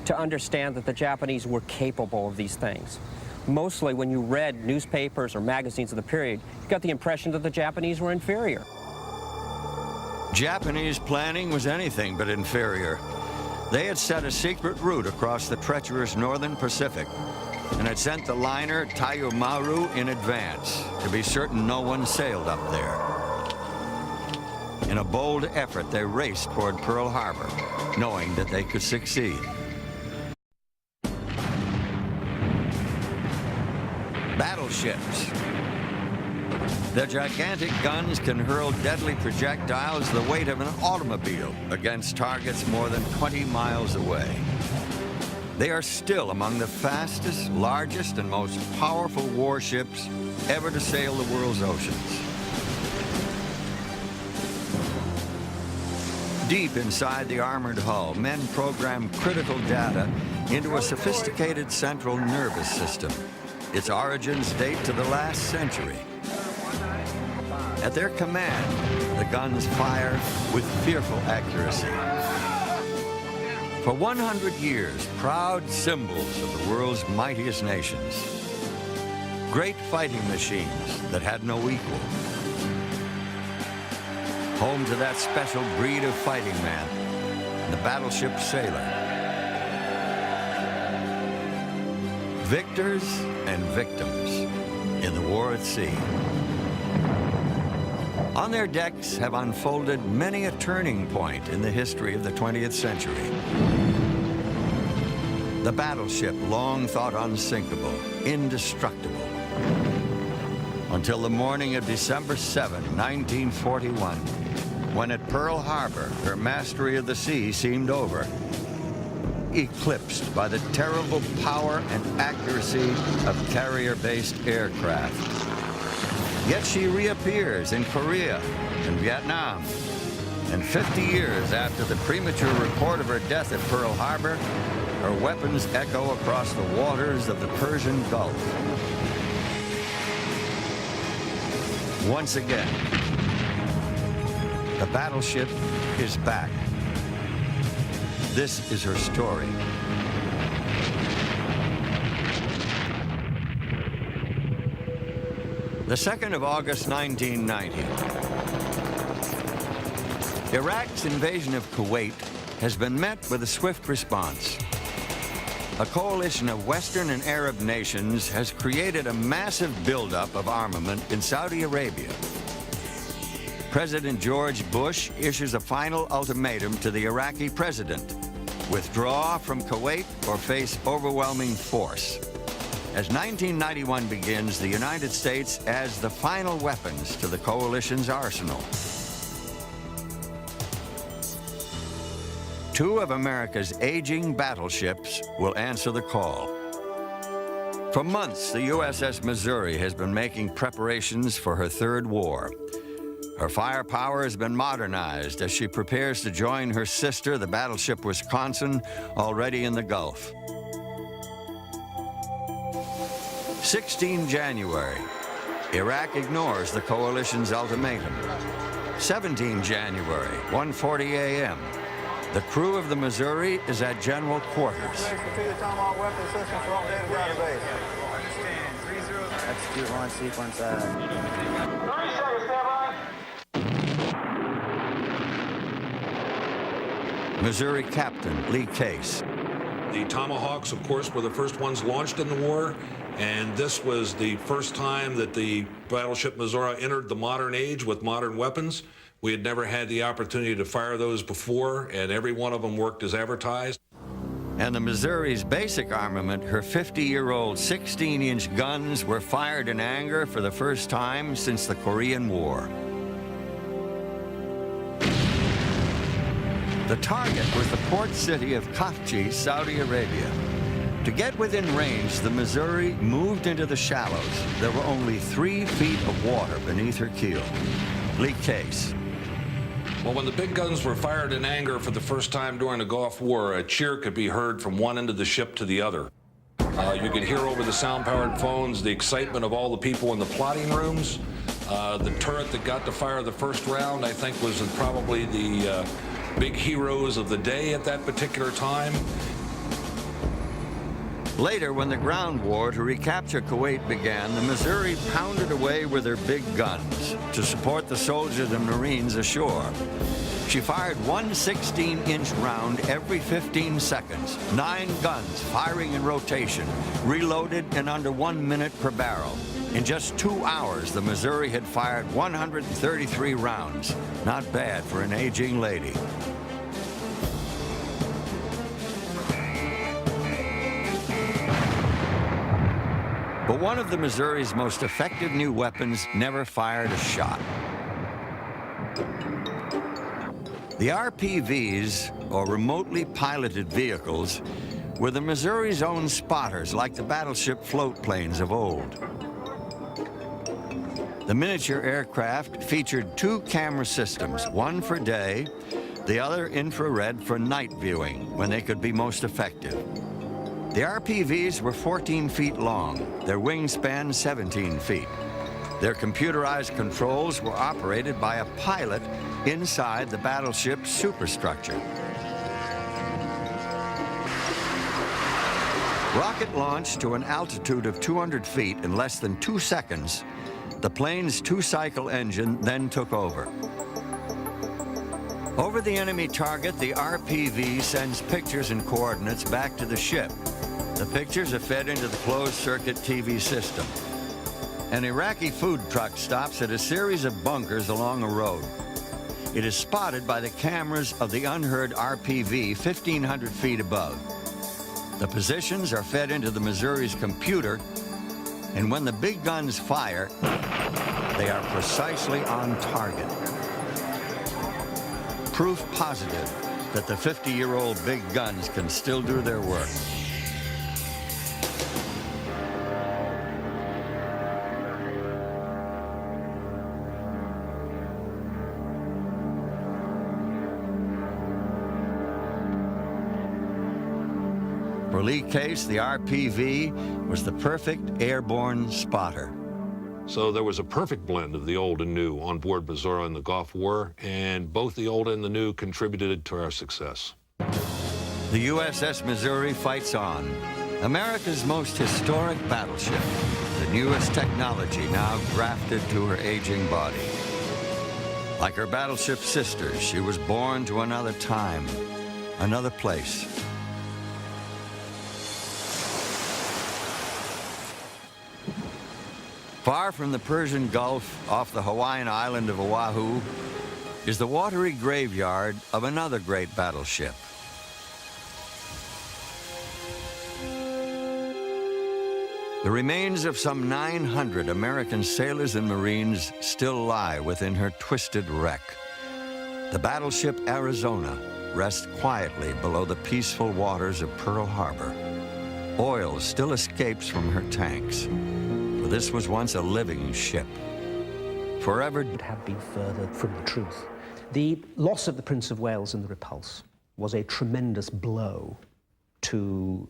to understand that the Japanese were capable of these things. Mostly when you read newspapers or magazines of the period, you got the impression that the Japanese were inferior. Japanese planning was anything but inferior. They had set a secret route across the treacherous northern Pacific and had sent the liner Tayumaru in advance to be certain no one sailed up there. In a bold effort, they raced toward Pearl Harbor, knowing that they could succeed. Battleships. Their gigantic guns can hurl deadly projectiles the weight of an automobile against targets more than 20 miles away. They are still among the fastest, largest, and most powerful warships ever to sail the world's oceans. Deep inside the armored hull, men program critical data into a sophisticated central nervous system. Its origins date to the last century. At their command, the guns fire with fearful accuracy. For 100 years, proud symbols of the world's mightiest nations. Great fighting machines that had no equal. Home to that special breed of fighting man, the battleship sailor. Victors and victims in the war at sea. On their decks have unfolded many a turning point in the history of the 20th century. The battleship, long thought unsinkable, indestructible, until the morning of December 7, 1941, when at Pearl Harbor, her mastery of the sea seemed over, eclipsed by the terrible power and accuracy of carrier-based aircraft. Yet she reappears in Korea and Vietnam. And 50 years after the premature report of her death at Pearl Harbor, her weapons echo across the waters of the Persian Gulf. Once again, the battleship is back. This is her story. The 2nd of August, 1990. Iraq's invasion of Kuwait has been met with a swift response. a coalition of Western and Arab nations has created a massive buildup of armament in Saudi Arabia. President George Bush issues a final ultimatum to the Iraqi president: withdraw from Kuwait or face overwhelming force. As 1991 begins, the United States adds the final weapons to the coalition's arsenal. Two of America's aging battleships will answer the call. For months, the USS Missouri has been making preparations for her third war. Her firepower has been modernized as she prepares to join her sister, the battleship Wisconsin, already in the Gulf. 16 January, Iraq ignores the coalition's ultimatum. 17 January, 1:40 a.m., the crew of the Missouri is at general quarters. Execute launch sequence. Missouri Captain Lee Case. The Tomahawks, of course, were the first ones launched in the war, and this was the first time that the battleship Missouri entered the modern age with modern weapons. We had never had the opportunity to fire those before, and every one of them worked as advertised. And the Missouri's basic armament, her 50-year-old 16-inch guns, were fired in anger for the first time since the Korean War. The target was the port city of Kafji, Saudi Arabia. To get within range, the Missouri moved into the shallows. There were only 3 feet of water beneath her keel. Lee Case. Well, when the big guns were fired in anger for the first time during the Gulf War, a cheer could be heard from one end of the ship to the other. You could hear over the sound-powered phones the excitement of all the people in the plotting rooms. The turret that got to fire the first round, I think, was probably the big heroes of the day at that particular time. Later, when the ground war to recapture Kuwait began, the Missouri pounded away with her big guns to support the soldiers and Marines ashore. She fired one 16-inch round every 15 seconds, 9 guns firing in rotation, reloaded in under 1 minute per barrel. In just 2 hours, the Missouri had fired 133 rounds. Not bad for an aging lady. But one of the Missouri's most effective new weapons never fired a shot. The RPVs, or remotely piloted vehicles, were the Missouri's own spotters, like the battleship float planes of old. The miniature aircraft featured 2 camera systems, one for day, the other infrared for night viewing, when they could be most effective. The RPVs were 14 feet long, their wingspan 17 feet. Their computerized controls were operated by a pilot inside the battleship's superstructure. Rocket launched to an altitude of 200 feet in less than 2 seconds, the plane's 2-cycle engine then took over. Over the enemy target, the RPV sends pictures and coordinates back to the ship. The pictures are fed into the closed-circuit TV system. An Iraqi food truck stops at a series of bunkers along a road. It is spotted by the cameras of the unheard RPV 1,500 feet above. The positions are fed into the Missouri's computer, and when the big guns fire, they are precisely on target. Proof positive that the 50-year-old big guns can still do their work. For Lee Case, the RPV was the perfect airborne spotter. So there was a perfect blend of the old and new on board Missouri in the Gulf War, and both the old and the new contributed to our success. The USS Missouri fights on. America's most historic battleship, the newest technology now grafted to her aging body. Like her battleship sisters, she was born to another time, another place. Far from the Persian Gulf, off the Hawaiian island of Oahu, is the watery graveyard of another great battleship. The remains of some 900 American sailors and Marines still lie within her twisted wreck. The battleship Arizona rests quietly below the peaceful waters of Pearl Harbor. Oil still escapes from her tanks, for this was once a living ship. Forever would have been further from the truth. The loss of the Prince of Wales in the repulse was a tremendous blow to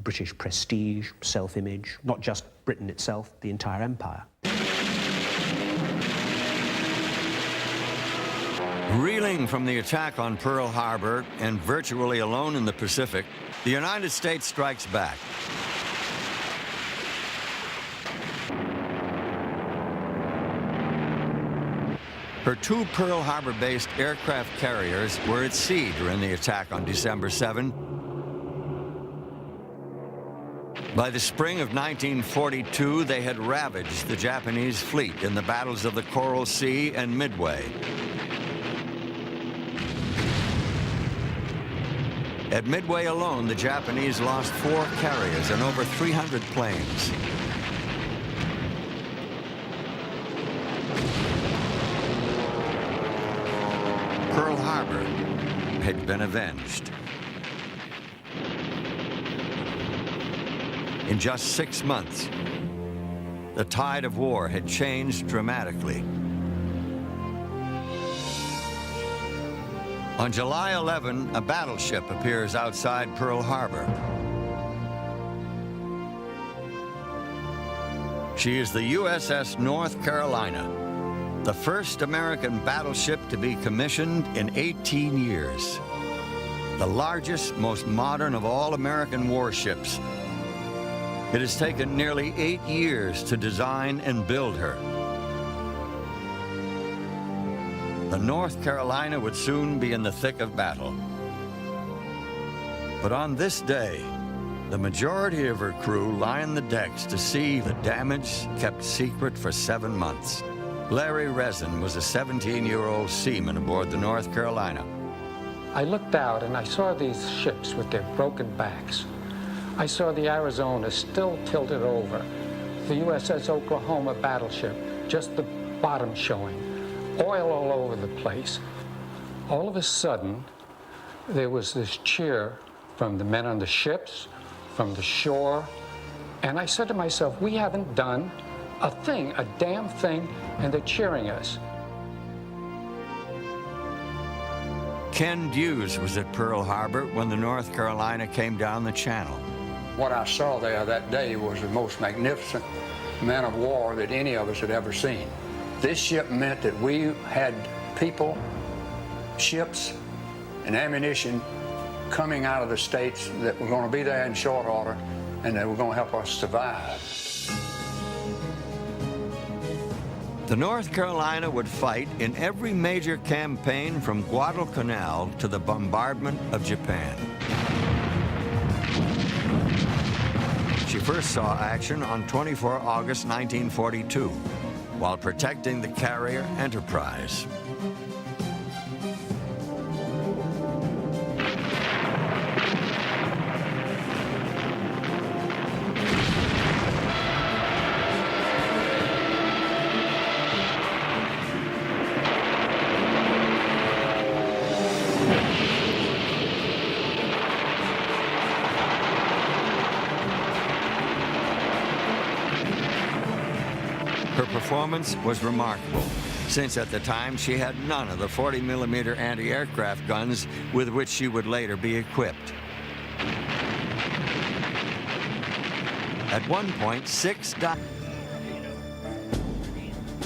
British prestige, self-image, not just Britain itself, the entire empire. Reeling from the attack on Pearl Harbor and virtually alone in the Pacific, the United States strikes back. Her two Pearl Harbor-based aircraft carriers were at sea during the attack on December 7. By the spring of 1942, they had ravaged the Japanese fleet in the battles of the Coral Sea and Midway. At Midway alone, the Japanese lost 4 carriers and over 300 planes. Pearl Harbor had been avenged. In just 6 months, the tide of war had changed dramatically. On July 11, a battleship appears outside Pearl Harbor. She is the USS North Carolina, the first American battleship to be commissioned in 18 years. The largest, most modern of all American warships. It has taken nearly 8 years to design and build her. The North Carolina would soon be in the thick of battle. But on this day, the majority of her crew lie on the decks to see the damage kept secret for 7 months. Larry Resin was a 17-year-old seaman aboard the North Carolina. I looked out and I saw these ships with their broken backs. I saw the Arizona still tilted over, the USS Oklahoma battleship, just the bottom showing, oil all over the place. All of a sudden, there was this cheer from the men on the ships, from the shore, and I said to myself, we haven't done a thing, a damn thing, and they're cheering us. Ken Hughes was at Pearl Harbor when the North Carolina came down the channel. What I saw there that day was the most magnificent man of war that any of us had ever seen. This ship meant that we had people, ships, and ammunition coming out of the States that were going to be there in short order and that were going to help us survive. The North Carolina would fight in every major campaign from Guadalcanal to the bombardment of Japan. She first saw action on 24 August 1942 while protecting the carrier Enterprise. Her performance was remarkable, since at the time she had none of the 40mm anti-aircraft guns with which she would later be equipped. At one point, 6 died.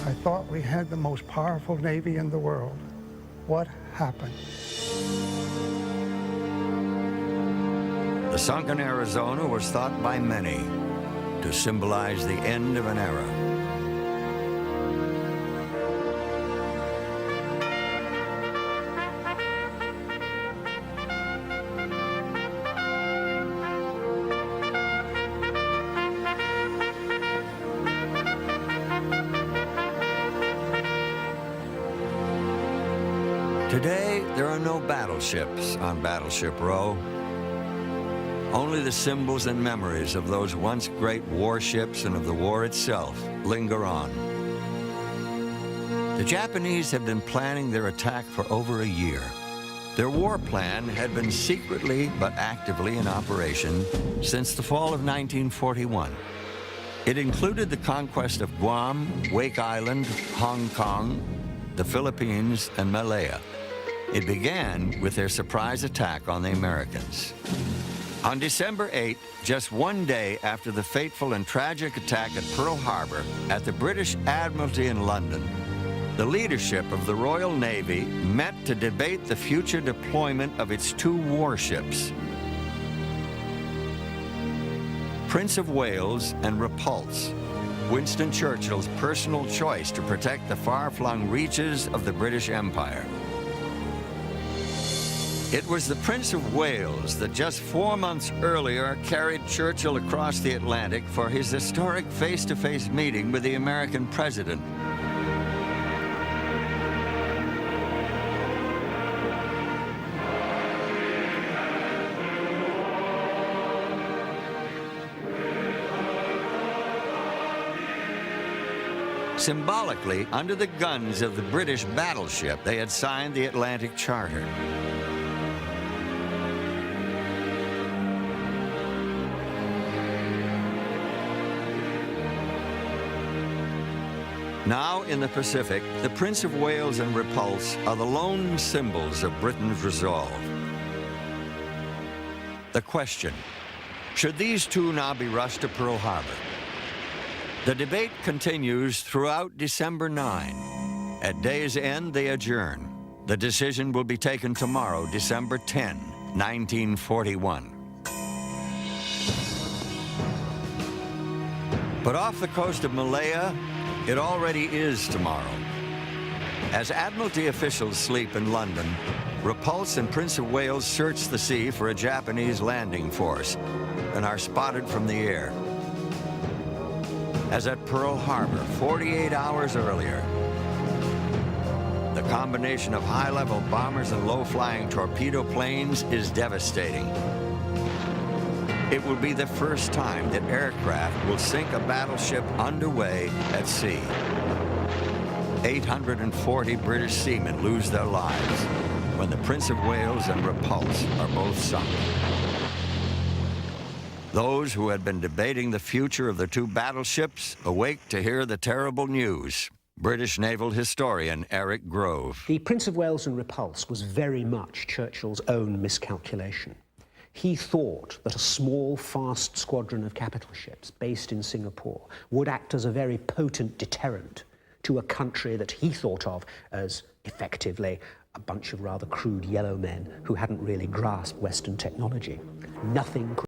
I thought we had the most powerful Navy in the world. What happened? The sunken Arizona was thought by many to symbolize the end of an era. Today, there are no battleships on Battleship Row. Only the symbols and memories of those once great warships and of the war itself linger on. The Japanese had been planning their attack for over a year. Their war plan had been secretly but actively in operation since the fall of 1941. It included the conquest of Guam, Wake Island, Hong Kong, the Philippines, and Malaya. It began with their surprise attack on the Americans. On December 8, just one day after the fateful and tragic attack at Pearl Harbor at the British Admiralty in London, the leadership of the Royal Navy met to debate the future deployment of its two warships, Prince of Wales and Repulse, Winston Churchill's personal choice to protect the far-flung reaches of the British Empire. It was the Prince of Wales that just 4 months earlier carried Churchill across the Atlantic for his historic face-to-face meeting with the American president. Symbolically, under the guns of the British battleship, they had signed the Atlantic Charter. Now in the Pacific, the Prince of Wales and Repulse are the lone symbols of Britain's resolve. The question, should these two now be rushed to Pearl Harbor? The debate continues throughout December 9. At day's end, they adjourn. The decision will be taken tomorrow, December 10, 1941. But off the coast of Malaya, it already is tomorrow. As Admiralty officials sleep in London, Repulse and Prince of Wales search the sea for a Japanese landing force and are spotted from the air. As at Pearl Harbor 48 hours earlier, the combination of high-level bombers and low-flying torpedo planes is devastating. It will be the first time that aircraft will sink a battleship underway at sea. 840 British seamen lose their lives when the Prince of Wales and Repulse are both sunk. Those who had been debating the future of the two battleships awake to hear the terrible news. British naval historian Eric Grove. The Prince of Wales and Repulse was very much Churchill's own miscalculation. He thought that a small, fast squadron of capital ships based in Singapore would act as a very potent deterrent to a country that he thought of as effectively a bunch of rather crude yellow men who hadn't really grasped Western technology. Nothing